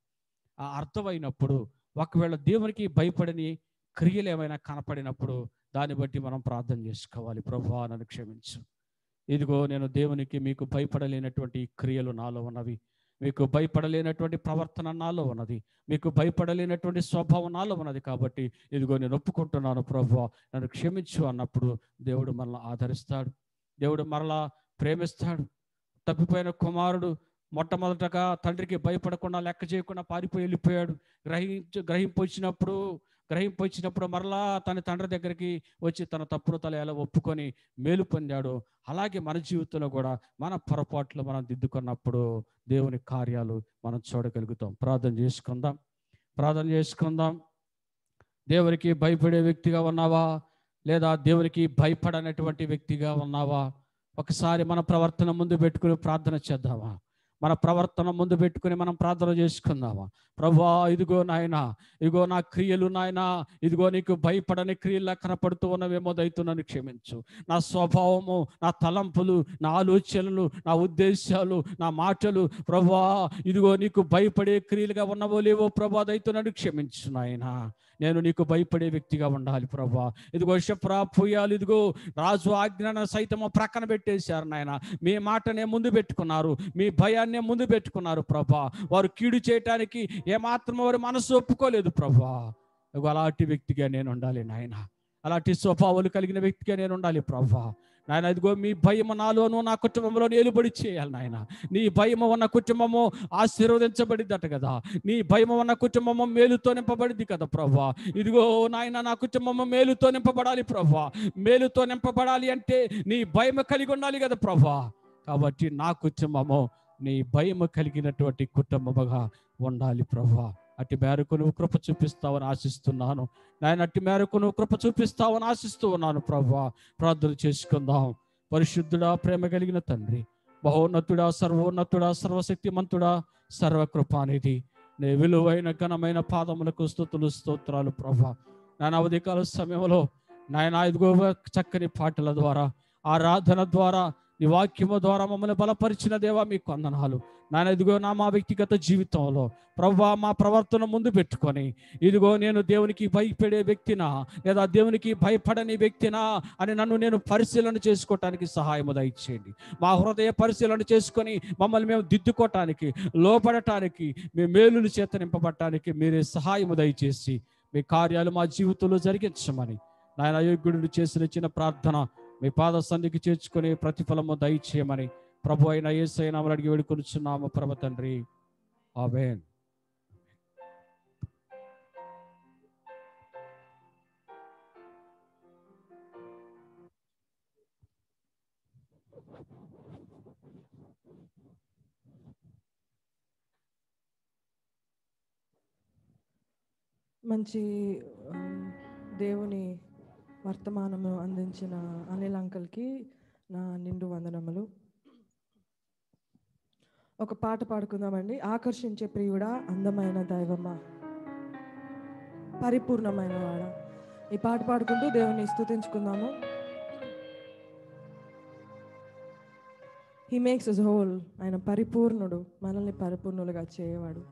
ఆ అర్థమైనప్పుడు ఒకవేళ దేవునికి భయపడని క్రియలు ఏమైనా కనపడినప్పుడు దాన్ని బట్టి మనం ప్రార్థన చేసుకోవాలి. ప్రభువా నన్ను క్షమించు, ఇదిగో నేను దేవునికి మీకు భయపడలేనటువంటి క్రియలు నాలో ఉన్నవి, మీకు భయపడలేనటువంటి ప్రవర్తన నాలో ఉన్నది, మీకు భయపడలేనటువంటి స్వభావం నాలో ఉన్నది, కాబట్టి ఇదిగో నేను ఒప్పుకుంటున్నాను ప్రభువా నన్ను క్షమించు అన్నప్పుడు దేవుడు మనల్ని ఆదరిస్తాడు, దేవుడు మరలా ప్రేమిస్తాడు. తప్పిపోయిన కుమారుడు మొట్టమొదటగా తండ్రికి భయపడకుండా లెక్క చేయకుండా పారిపోయి వెళ్ళిపోయాడు. గ్రహింపు వచ్చినప్పుడు మరలా తన తండ్రి దగ్గరికి వచ్చి తన తప్పును తల ఎలా ఒప్పుకొని మేలు పొందాడు. అలాగే మన జీవితంలో కూడా మన పొరపాట్లు మనం దిద్దుకున్నప్పుడు దేవుని కార్యాలు మనం చూడగలుగుతాం. ప్రార్థన చేసుకుందాం. దేవునికి భయపడే వ్యక్తిగా ఉన్నావా లేదా దేవునికి భయపడనటువంటి వ్యక్తిగా ఉన్నావా? ఒకసారి మన ప్రవర్తన ముందు పెట్టుకుని ప్రార్థన చేద్దామా? మన ప్రవర్తన ముందు పెట్టుకుని మనం ప్రార్థన చేసుకుందామా? ప్రభువా ఇదిగో నాయన, ఇదిగో నా క్రియలు నాయన, ఇదిగో నీకు భయపడని క్రియలు కనపడుతూ ఉన్నవేమో దయతో నన్ను క్షమించు. నా స్వభావము, నా తలంపులు, నా ఆలోచనలు, నా ఉద్దేశాలు, నా మాటలు ప్రభువా ఇదిగో నీకు భయపడే క్రియలుగా ఉన్నవో లేవో ప్రభువా దయతో నన్ను క్షమించు నాయన. నేను నీకు భయపడే వ్యక్తిగా ఉండాలి ప్రభువా. ఇదిగో షెఫ్రాపుయాలు ఇదిగో రాజు ఆజ్ఞను సైతము ప్రక్కన పెట్టేశారు నాయన. మీ మాటనే ముందు పెట్టుకున్నారు, మీ భయాన్నే ముందు పెట్టుకున్నారు ప్రభువా. వారు కీడు చేయటానికి ఏమాత్రం వారి మనసు ఒప్పుకోలేదు ప్రభువా. ఇదిగో అలాంటి వ్యక్తిగా నేను ఉండాలి నాయన, అలాంటి స్వభావాలు కలిగిన వ్యక్తిగా నేను ఉండాలి ప్రభువా. నాయన ఇదిగో మీ భయము నాలోను నా కుటుంబంలో నిలుబడి చేయాలి నాయన. నీ భయము ఉన్న కుటుంబము ఆశీర్వదించబడిద్దట కదా, నీ భయము ఉన్న కుటుంబము మేలుతో నింపబడింది కదా ప్రభువా. ఇదిగో నాయన నా కుటుంబము మేలుతో నింపబడాలి ప్రభువా. మేలుతో నింపబడాలి అంటే నీ భయము కలిగి ఉండాలి కదా ప్రభువా. కాబట్టి నా కుటుంబము నీ భయము కలిగినటువంటి కుటుంబముగా ఉండాలి ప్రభువా. అట్టి మేరకు నువ్వు కృప చూపిస్తావని ఆశిస్తున్నాను నాయన. అట్టి మేరకు నువ్వు కృప చూపిస్తావని ఆశిస్తూ ఉన్నాను ప్రభువా. ప్రార్థన చేసుకుందాం. పరిశుద్ధుడా, ప్రేమ కలిగిన తండ్రి, మహోన్నతుడా, సర్వోన్నతుడా, సర్వశక్తిమంతుడా, సర్వకృపానిధి, నీ విలువైన ఘనమైన పాదములకు స్తుతులు స్తోత్రాలు ప్రభువా. నాయన ఉదయకాల సమయంలో నాయన ఇదిగో చక్కని పాటల ద్వారా, ఆరాధన ద్వారా, నీ వాక్యము ద్వారా మమ్మల్ని బలపరిచిన దేవా మీకు వందనాలు నాయన. ఇదిగో మా వ్యక్తిగత జీవితంలో ప్రభువా మా ప్రవర్తన ముందు పెట్టుకొని ఇదిగో నేను దేవునికి భయపడే వ్యక్తినా లేదా దేవునికి భయపడని వ్యక్తినా అని నన్ను నేను పరిశీలన చేసుకోవటానికి సహాయము దయచేయండి. మా హృదయ పరిశీలన చేసుకొని మమ్మల్ని మేము దిద్దుకోవటానికి, లోపడటానికి, మీ మేలుల చేత నింపబడటానికి మీరే సహాయము దయచేసి మీ కార్యాలు మా జీవితంలో జరిగించమని నాయన యోగ్యుడు చేసిన చిన్న ప్రార్థన మీ పాద సన్నిధికి చేర్చుకుని ప్రతిఫలము దయచేయమని ప్రభు అయిన యేసయ్య నామమున అడిగి వేడుకొనుచున్నాము ప్రభు తండ్రి, ఆమేన్. మంచి దేవుని వర్తమానము అందించిన అనిల్ అంకల్కి నా నిండు వందనములు. ఒక పాట పాడుకుందామండి. ఆకర్షించే ప్రియుడా, అందమైన దైవమా, పరిపూర్ణమైన వాడా. ఈ పాట పాడుకుంటూ దేవుని స్తుతించుకుందాము. He makes us whole. ఆయన పరిపూర్ణుడు, మనల్ని పరిపూర్ణులుగా చేయవాడు.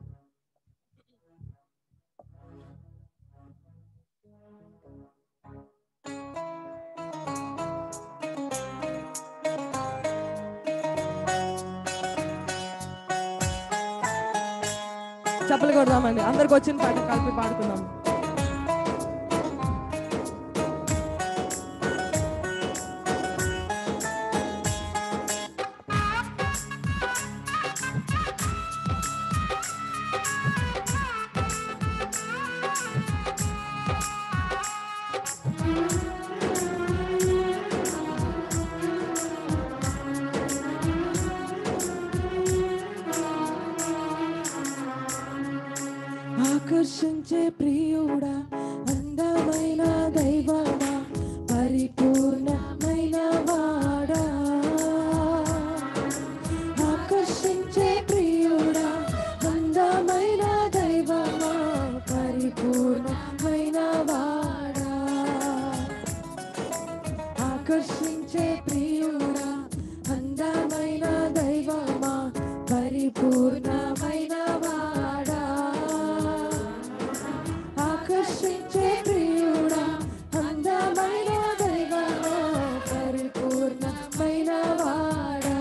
కొడదామండి. అందరికి వచ్చిన పాట కలిపి పాడుకుందాం. ఆకర్షించే ప్రియుడా, అందమైన దైవమా, పరిపూర్ణమైన వాడా. ఆకర్షించే ప్రియుడా, అందమైన దైవమా, పరిపూర్ణమైన వాడా. ఆకర్షించే ప్రియుడా, అందమైన దైవమా, పరిపూర్ణమైన వాడా. ఆకర్షించే ప్రియుడా, అందమైన దైవమా, పరిపూర్ణమైన వాడా.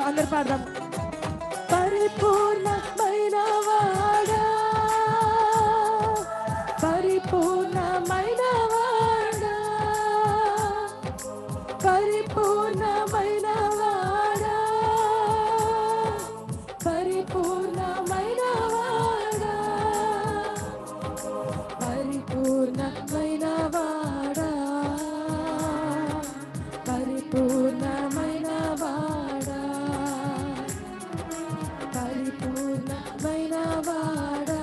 అందరు పాడదాం. పరిపూర్ణమైన వాడా, పరిపూర్ణమైన వాడా, పరిపూర్ణమైన వాడా, పరిపూర్ణమైన వాడా, పరిపూర్ణమైన వాడా, పరిపూర్ణమైన వాడా, పరిపూర్ణమైన వాడా,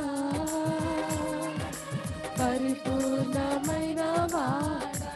పరిపూర్ణమైన వాడా.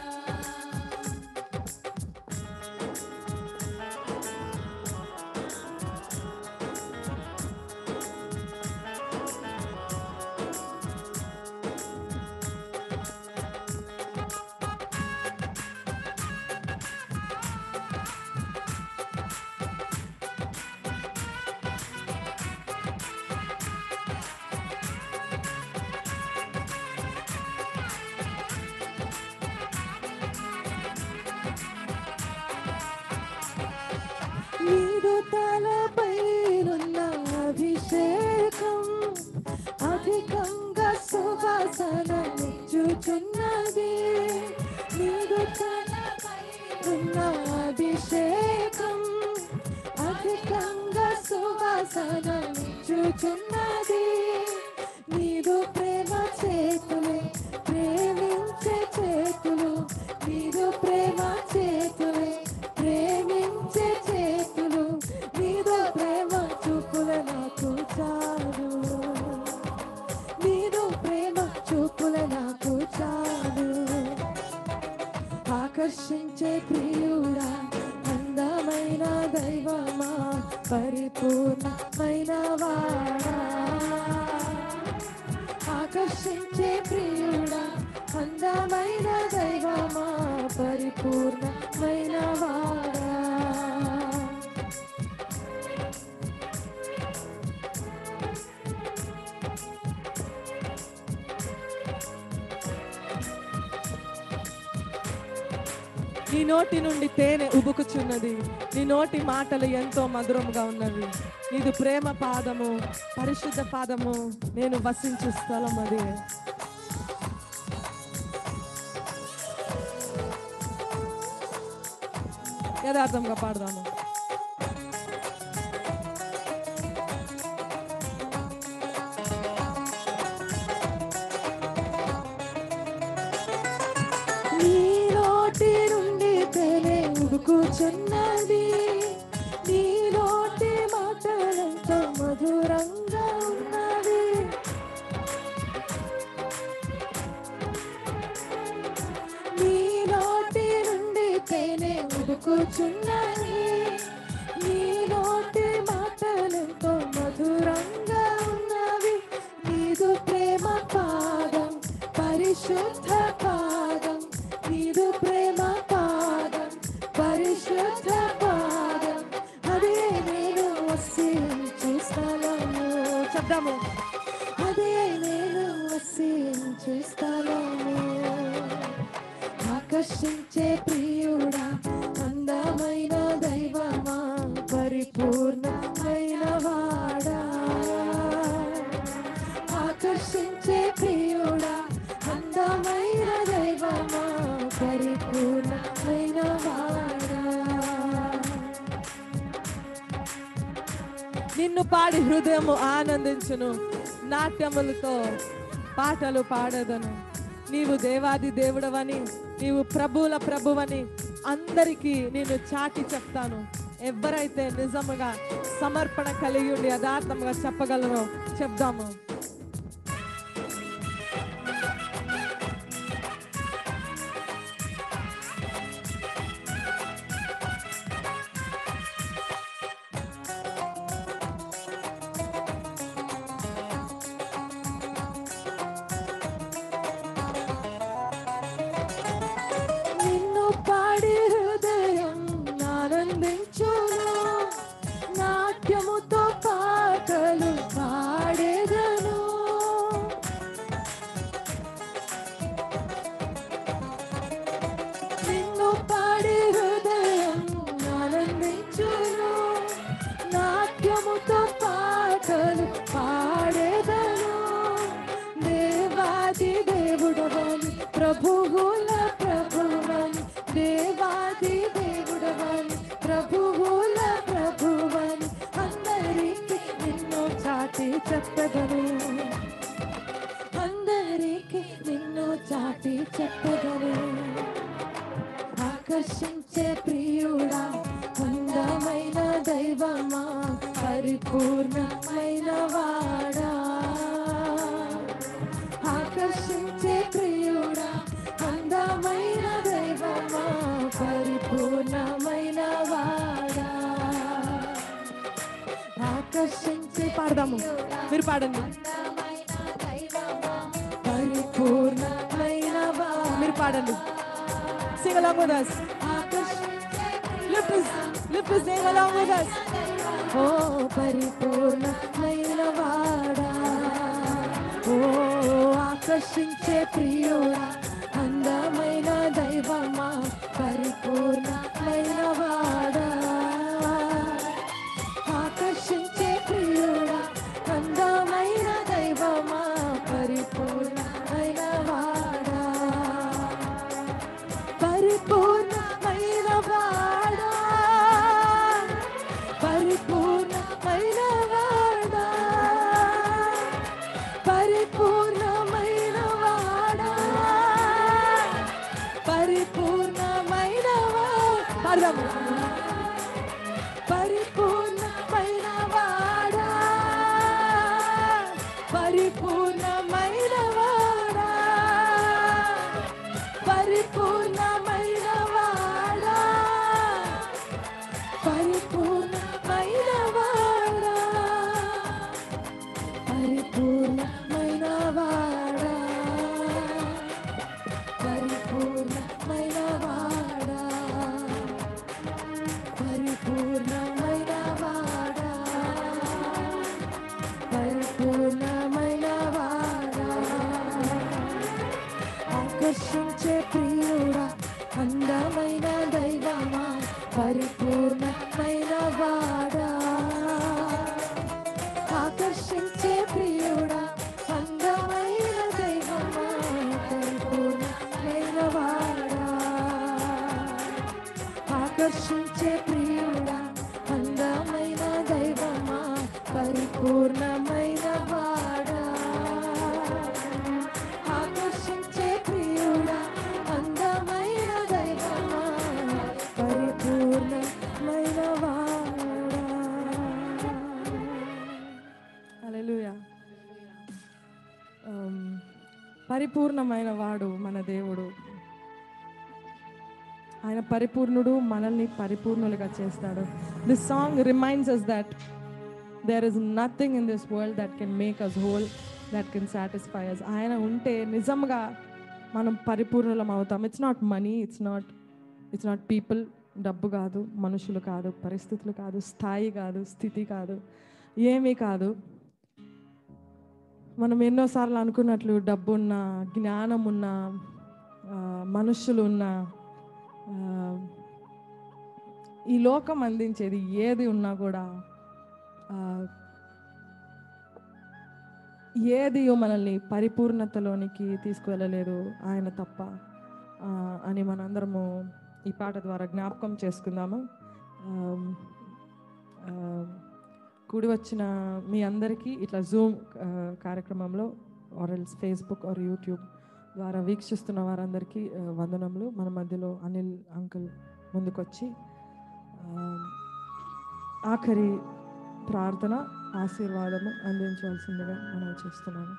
నీదు తలపైనున్న అభిషేకం అధికంగా సువాసననిచ్చుచున్నది. నీదు తలపైనున్న అభిషేకం అధికంగా సువాసననిచ్చుచున్నది. నీదు ప్రేమ చేతులే ప్రేమించే చేతులు, నీదు ప్రేమ చేతులే ప్రేమించే చేతులు, నీదు ప్రేమ చూపుల నాకు చాలు, నీదు ప్రేమ చూపుల నాకు చాలు. ఆకర్షించే ప్రియుడా, అందమైన దైవమా, పరిపూర్ణమైన వాడా. ఆకర్షించే ప్రియుడా, అందమైన దైవమా, పరిపూర్ణమైన వాడా. నీ నోటి నుండి తేనె ఉబుకుచున్నది, నీ నోటి మాటలు ఎంతో మధురంగా ఉన్నవి. నీది ప్రేమ పాదము, పరిశుద్ధ పాదము, నేను వసించు స్థలం అది. యథార్థంగా పాడదాము. నీ నోటి నుండి తేనె ఉబుకుచున్నది, నీ నోటి మాటలంతో మధురంగా ఉన్నది. నీ నోటి నుండి తేనె ఉబుకుచున్నది, నీ నోటి మాటలంతో మధురంగా ఉన్నవి. నీదు ప్రేమ పాదం, పరిశుద్ధ పాదం, నీదు ప్రేమ పాదం, పరిశుద్ధ పాదం, అదే నేను వసించు స్థలము. చెప్దాము. అదే నేను వసించు స్థలము. ఆకర్షించే ప్రియుడా, అందమైన దైవమా, పరిపూర్ణమైన వాడా. ఆకర్షించే ప్రియుడా అందమైన దైవమా పరిపూర్ణమైన వాడా నిన్ను పాడి హృదయము ఆనందించును నాట్యములతో పాటలు పాడదను నీవు దేవాది దేవుడవని నీవు ప్రభువుల ప్రభువని అందరికీ నేను చాటి చెప్తాను ఎవరైతే నిజముగా సమర్పణ కలిగి ఉండి యథార్థంగా చెప్పగలరో చెప్దాము చెప్పగను అందరికి నిన్ను చాటి చెప్పగను ఆకర్షించే ప్రియుడా అందమైన దైవమా పరిపూర్ణమైన వాడా ఆకర్షించే ప్రియుడా అందమైన దైవమా పరిపూర్ణమైన వాడా ఆకర్షించే పాడదాము మీరు పాడండి పరిపూర్ణమైన మీరు పాడండి sing along with us lift his name along with us oh పరిపూర్ణమైన వాడా oh ఆకర్షించే ప్రియుడా అందమైన దైవమా పరిపూర్ణమైన వాడా ఆకర్షించే ప్రియుడా అందమైన దైవమా పరిపూర్ణమైన వాడా పరిపూర్ణమైన వాడా పరిపూర్ణమైన వాడా పరిపూర్ణమైన వాడా పరిపూర్ణమైన వాడా పరిపూర్ణమైన వాడా పరిపూర్ణమైన వాడా పరిపూర్ణమైన వాడా పరిపూర్ణమైన వాడా పరిపూర్ణమైన వాడా పరిపూర్ణమైన వాడా పరిపూర్ణమైన వాడా పరిపూర్ణమైన వాడా ఆకర్షించే ప్రియుడా అందమైన దైవమా పరిపూర్ణమైన వాడా ఆకర్షించే ప్రియుడా అందమైన దైవమా పరిపూర్ణమైన వాడా ఆకర్షించే ప్రియుడా అందమైన దైవమా పరిపూర్ణమైన వాడా ఆకర్షించే ప్రియుడా అందమైన దైవమా పరిపూర్ణమైన వాడా హల్లెలూయా పరిపూర్ణమైన వాడు మన దేవుడు ఆయన పరిపూర్ణుడు మనల్ని పరిపూర్ణులుగా చేస్తాడు this song reminds us that there is nothing in this world that can make us whole that can satisfy us ఆయన ఉంటే నిజంగా మనం పరిపూర్ణులం అవుతాం it's not money it's not people డబ్బు కాదు మనుషులు కాదు పరిస్థితులు కాదు స్థాయి కాదు స్థితి కాదు ఏమీ కాదు మనం ఎన్నోసార్లు అనుకున్నట్లు డబ్బు ఉన్న జ్ఞానం ఉన్న మనుషులు ఉన్న ఈ లోకం అందించేది ఏది ఉన్నా కూడా ఏది మనల్ని పరిపూర్ణతలోనికి తీసుకువెళ్ళలేదు ఆయన తప్ప అని మనందరము ఈ పాట ద్వారా జ్ఞాపకం చేసుకుందాము. కూడి వచ్చిన మీ అందరికీ ఇట్లా జూమ్ కార్యక్రమంలో ఆర్ఎల్స్ ఫేస్బుక్ ఆర్ యూట్యూబ్ ద్వారా వీక్షిస్తున్న వారందరికీ వందనములు. మన మధ్యలో అనిల్ అంకుల్ ముందుకొచ్చి ఆఖరి ప్రార్థన ఆశీర్వాదము అందించవలసిందిగా మనం చేస్తున్నాను.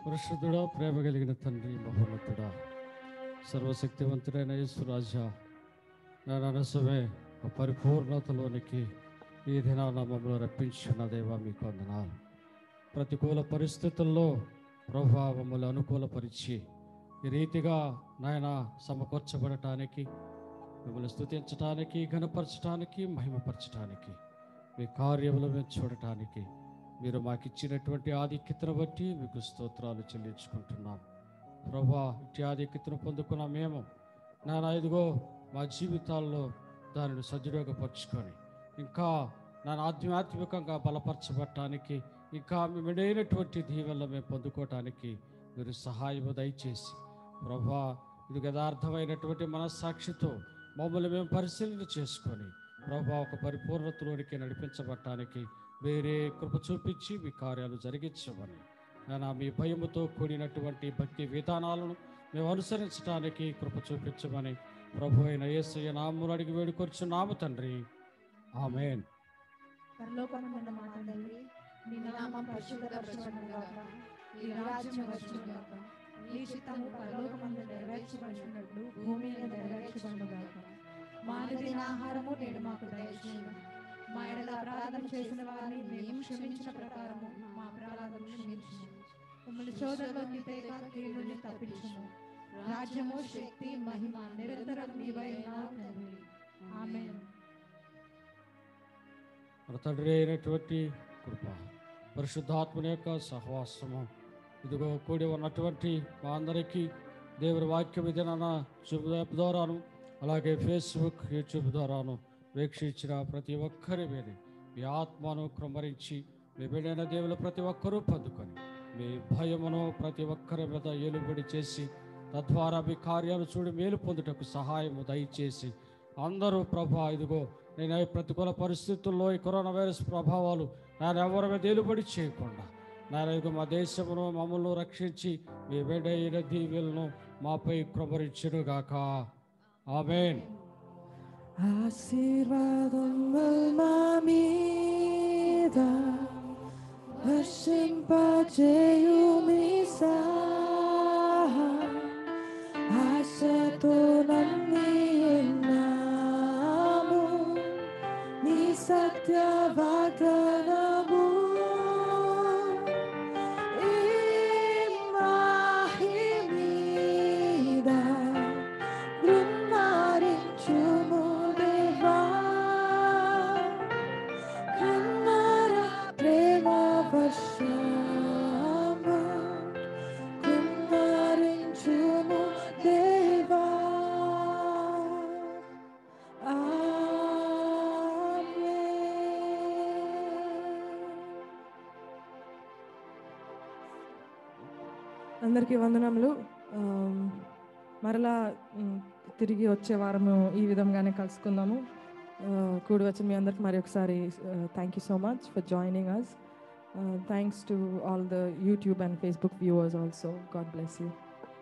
పరిశుద్ధుడా, ప్రేమ కలిగిన తండ్రి, మహోన్నతుడా, సర్వశక్తివంతుడైన యేసురాజా, నా మనసమే పరిపూర్ణతలోనికి ఈ దినాన మమ్మల్ని రప్పించిన దేవా మీకు వందనాలు. ప్రతికూల పరిస్థితుల్లో ప్రభువా మమ్మల్ని అనుకూలపరిచి ఈ రీతిగా నాయన సమకూర్చబడటానికి, మిమ్మల్ని స్తుతించడానికి, ఘనపరచడానికి, మహిమపరచడానికి, మీ కార్యములు మేము చూడటానికి మీరు మాకు ఇచ్చినటువంటి ఆధిక్యతను బట్టి మీకు స్తోత్రాలు చెల్లించుకుంటున్నాం. ప్రభువా, ఇట్టి ఆధిక్యతను పొందుకున్న మేము నాయన ఇదిగో మా జీవితాల్లో దానిని సద్వినియోగపరుచుకొని ఇంకా నన్ను ఆధ్యాత్మికంగా బలపరచబడటానికి, ఇంకా మెడైనటువంటి దీవెనలు మేము పొందుకోవటానికి మీరు సహాయము దయచేసి ప్రభువా, ఇది యథార్థమైనటువంటి మనస్సాక్షితో మమ్మల్ని మేము పరిశీలన చేసుకొని ప్రభువా ఒక పరిపూర్ణతలోనికి నడిపించబడటానికి వేరే కృప చూపించి మీ కార్యాలు జరిగించమని, నేను మీ భయముతో కూడినటువంటి భక్తి విధానాలను మేము అనుసరించడానికి కృప చూపించమని ప్రభు అయిన యేసయ్య నామమున అడిగి వేడుకొచ్చున్నాము తండ్రి, ఆమేన్. పరలోకమందున్న మా తండ్రి, నీ నామం పరిశుద్ధపరచబడునుగాక, నీ రాజ్యం వచ్చునుగాక, నీ చిత్తము పరలోకమందు నెరవేర్చబడినట్లు భూమి మీద నెరవేర్చబడునుగాక. మా అనుదిన ఆహారము నేడు మాకు దయచేయము. మా ఎడల అపరాధం చేసిన వారిని మేము క్షమించిన ప్రకారము మా అపరాధములను క్షమించుము. మమ్మల్ని శోధనలోకి తేక కీడు నుండి తప్పించుము. రాజ్యము, శక్తి, మహిమ నిరంతరం నీవై ఉన్నావు తండ్రి, ఆమేన్. మన తండ్రి అయినటువంటి కృప, పరిశుద్ధాత్మని యొక్క సహవాసము ఇదిగో కూడి ఉన్నటువంటి మా అందరికీ దేవుని వాక్యం విధాన యాప్ ద్వారాను అలాగే ఫేస్బుక్, యూట్యూబ్ ద్వారాను వీక్షించిన ప్రతి ఒక్కరి మీద మీ ఆత్మను క్రమరించి మీ బిడ్డైన దేవులు ప్రతి ఒక్కరూ పొందుకొని మీ భయమును ప్రతి ఒక్కరి మీద ఏలుబడి చేసి తద్వారా మీ కార్యాలు చూడి మేలు పొందుటకు సహాయము దయచేసి అందరూ ప్రభా ఇదిగో నేను ప్రతికూల పరిస్థితుల్లో ఈ కరోనా వైరస్ ప్రభావాలు నేను ఎవరి మీద ఏలుబడి చేయకుండా నేను మా దేశమును మమ్మల్ని రక్షించి మీ బిడ్డైన దీవెలను మాపై కృపరించునుగాక, ఆమేన్. ఆశీర్వాదములు మా మీద వర్షింపజేయుమీసా, ఆశతో నమ్మి ఉన్నాము నీ సత్య వాగ్దానము. ఈ మాహి మీద కృమ్మరించుము దేవా, కన్నర ప్రేమ వర్షము కృమ్మరించుము దేవా, అందరికీ వందనములు. మరలా తిరిగి వచ్చే వారము ఈ విధంగానే కలుసుకుందాము. కూడి వచ్చిన మీ అందరికి మరి ఒకసారి thank you so much for joining us. Thanks to all the YouTube and Facebook viewers also. God bless you.